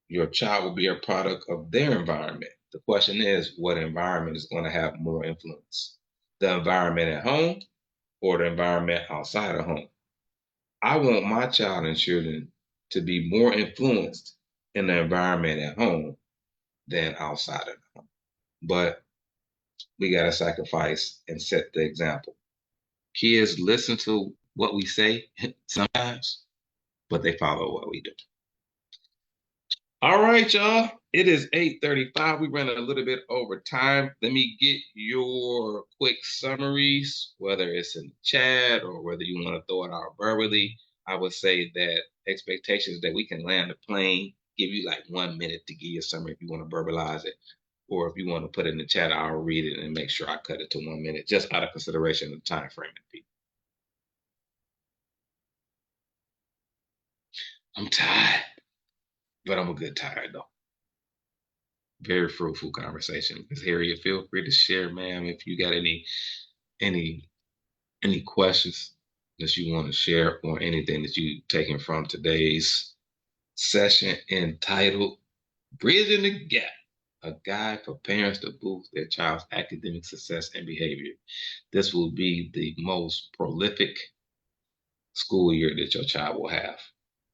[SPEAKER 1] Your child will be a product of their environment. The question is, what environment is going to have more influence? The environment at home or the environment outside of home? I want my child and children to be more influenced in the environment at home than outside of home. But we got to sacrifice and set the example. Kids listen to what we say sometimes, but they follow what we do. All right, y'all. It is 8:35. We ran a little bit over time. Let me get your quick summaries, whether it's in the chat or whether you want to throw it out verbally. I would say that expectations that we can land the plane, give you like 1 minute to give you a summary if you want to verbalize it. Or if you want to put it in the chat, I'll read it and make sure I cut it to 1 minute, just out of consideration of the time frame. I'm tired, but I'm a good tired though. Very fruitful conversation. Ms. Harriet, feel free to share, ma'am, if you got any any questions that you want to share or anything that you taken from today's session entitled Bridging the Gap, a guide for parents to boost their child's academic success and behavior. This will be the most prolific school year that your child will have.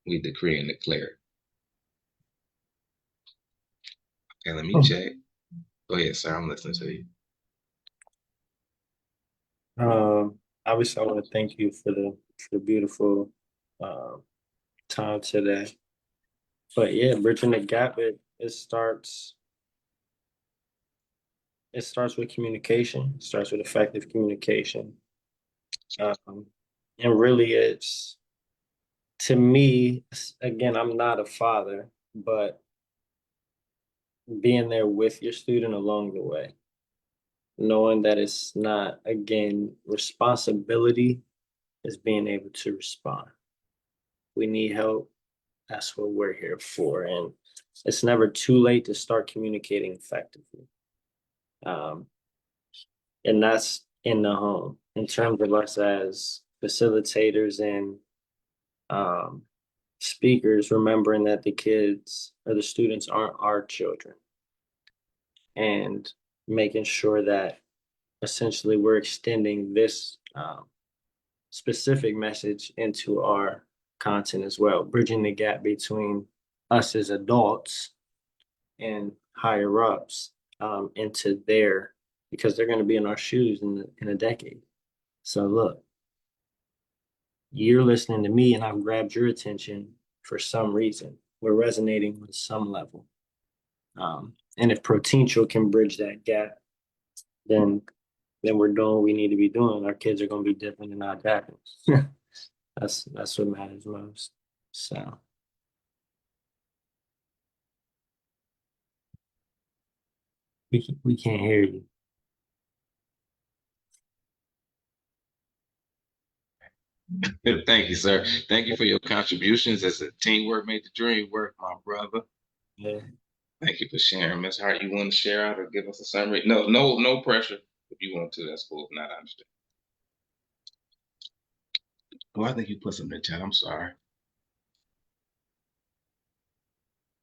[SPEAKER 1] We decree and declare. Okay, let me check. Go ahead, sir. I'm listening to you.
[SPEAKER 2] Obviously, I want to thank you for the beautiful time today. But yeah, bridging the gap, it starts with communication. It starts with effective communication. And really it's, to me, again, I'm not a father, but being there with your student along the way, knowing that it's not, again, responsibility is being able to respond. We need help. That's what we're here for. And it's never too late to start communicating effectively. And that's in the home. In terms of us as facilitators and speakers, remembering that the kids or the students aren't our children, and making sure that essentially we're extending this specific message into our content as well, bridging the gap between us as adults and higher ups into their, because they're going to be in our shoes in a decade. So look, you're listening to me and I've grabbed your attention for some reason. We're resonating on some level. And if potential can bridge that gap, then we're doing what we need to be doing. Our kids are going to be different and not that. That's what matters most. So we can't hear you.
[SPEAKER 1] Thank you, sir. Thank you for your contributions. As a teamwork made the dream work, my brother.
[SPEAKER 2] Yeah.
[SPEAKER 1] Thank you for sharing. Ms. Hart, you want to share out or give us a summary? No pressure. If you want to, that's cool. If not, I understand. Oh, I think you put something in the chat. I'm sorry.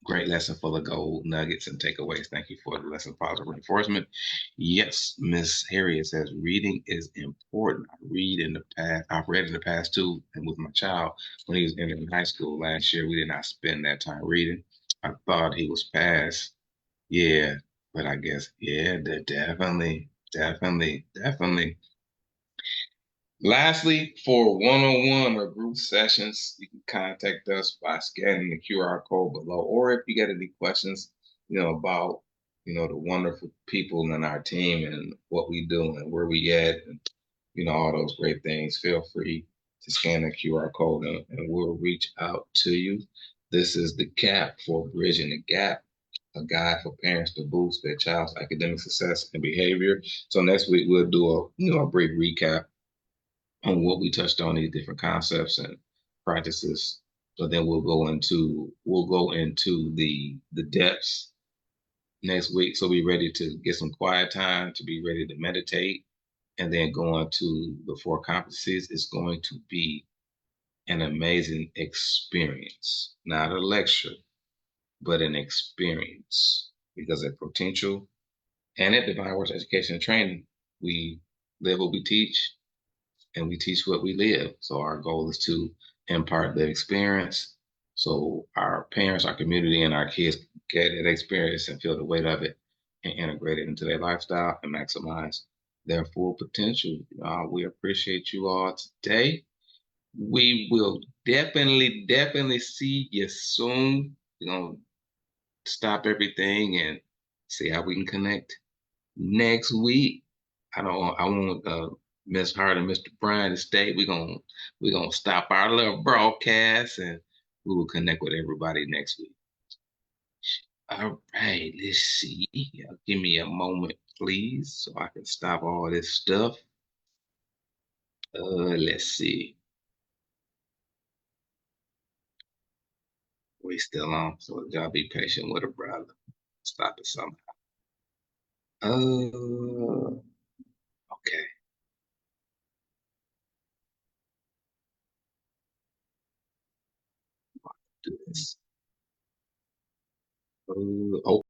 [SPEAKER 1] Great lesson full of gold nuggets and takeaways. Thank you for the lesson positive reinforcement. Yes, Miss Harriet says reading is important. I've read in the past too, and with my child when he was entering high school last year, we did not spend that time reading. I thought he was past. Yeah, but I guess, yeah, definitely. Lastly, for one-on-one or group sessions, you can contact us by scanning the QR code below, or if you got any questions, about, the wonderful people in our team and what we do and where we at, and, all those great things, feel free to scan the QR code and we'll reach out to you. This is the CAP for Bridging the Gap, a guide for parents to boost their child's academic success and behavior. So next week we'll do a brief recap on what we touched on, these different concepts and practices. So then we'll go into the depths next week. So be ready to get some quiet time, to be ready to meditate, and then go on to the 4 competencies. It's going to be an amazing experience, not a lecture, but an experience. Because at Potential and at Divine Words Education and Training, we live what we teach, and we teach what we live. So our goal is to impart that experience so our parents, our community, and our kids get that experience and feel the weight of it and integrate it into their lifestyle and maximize their full potential. We appreciate you all today. We will definitely see you soon. stop everything and see how we can connect next week. I want Miss Hart and Mr. Bryan to stay. We're gonna stop our little broadcast and we will connect with everybody next week. All right, let's see. Give me a moment, please, so I can stop all this stuff. Let's see. We still on, so y'all be patient with a brother. Stop it somehow. Okay. Do this. Oh,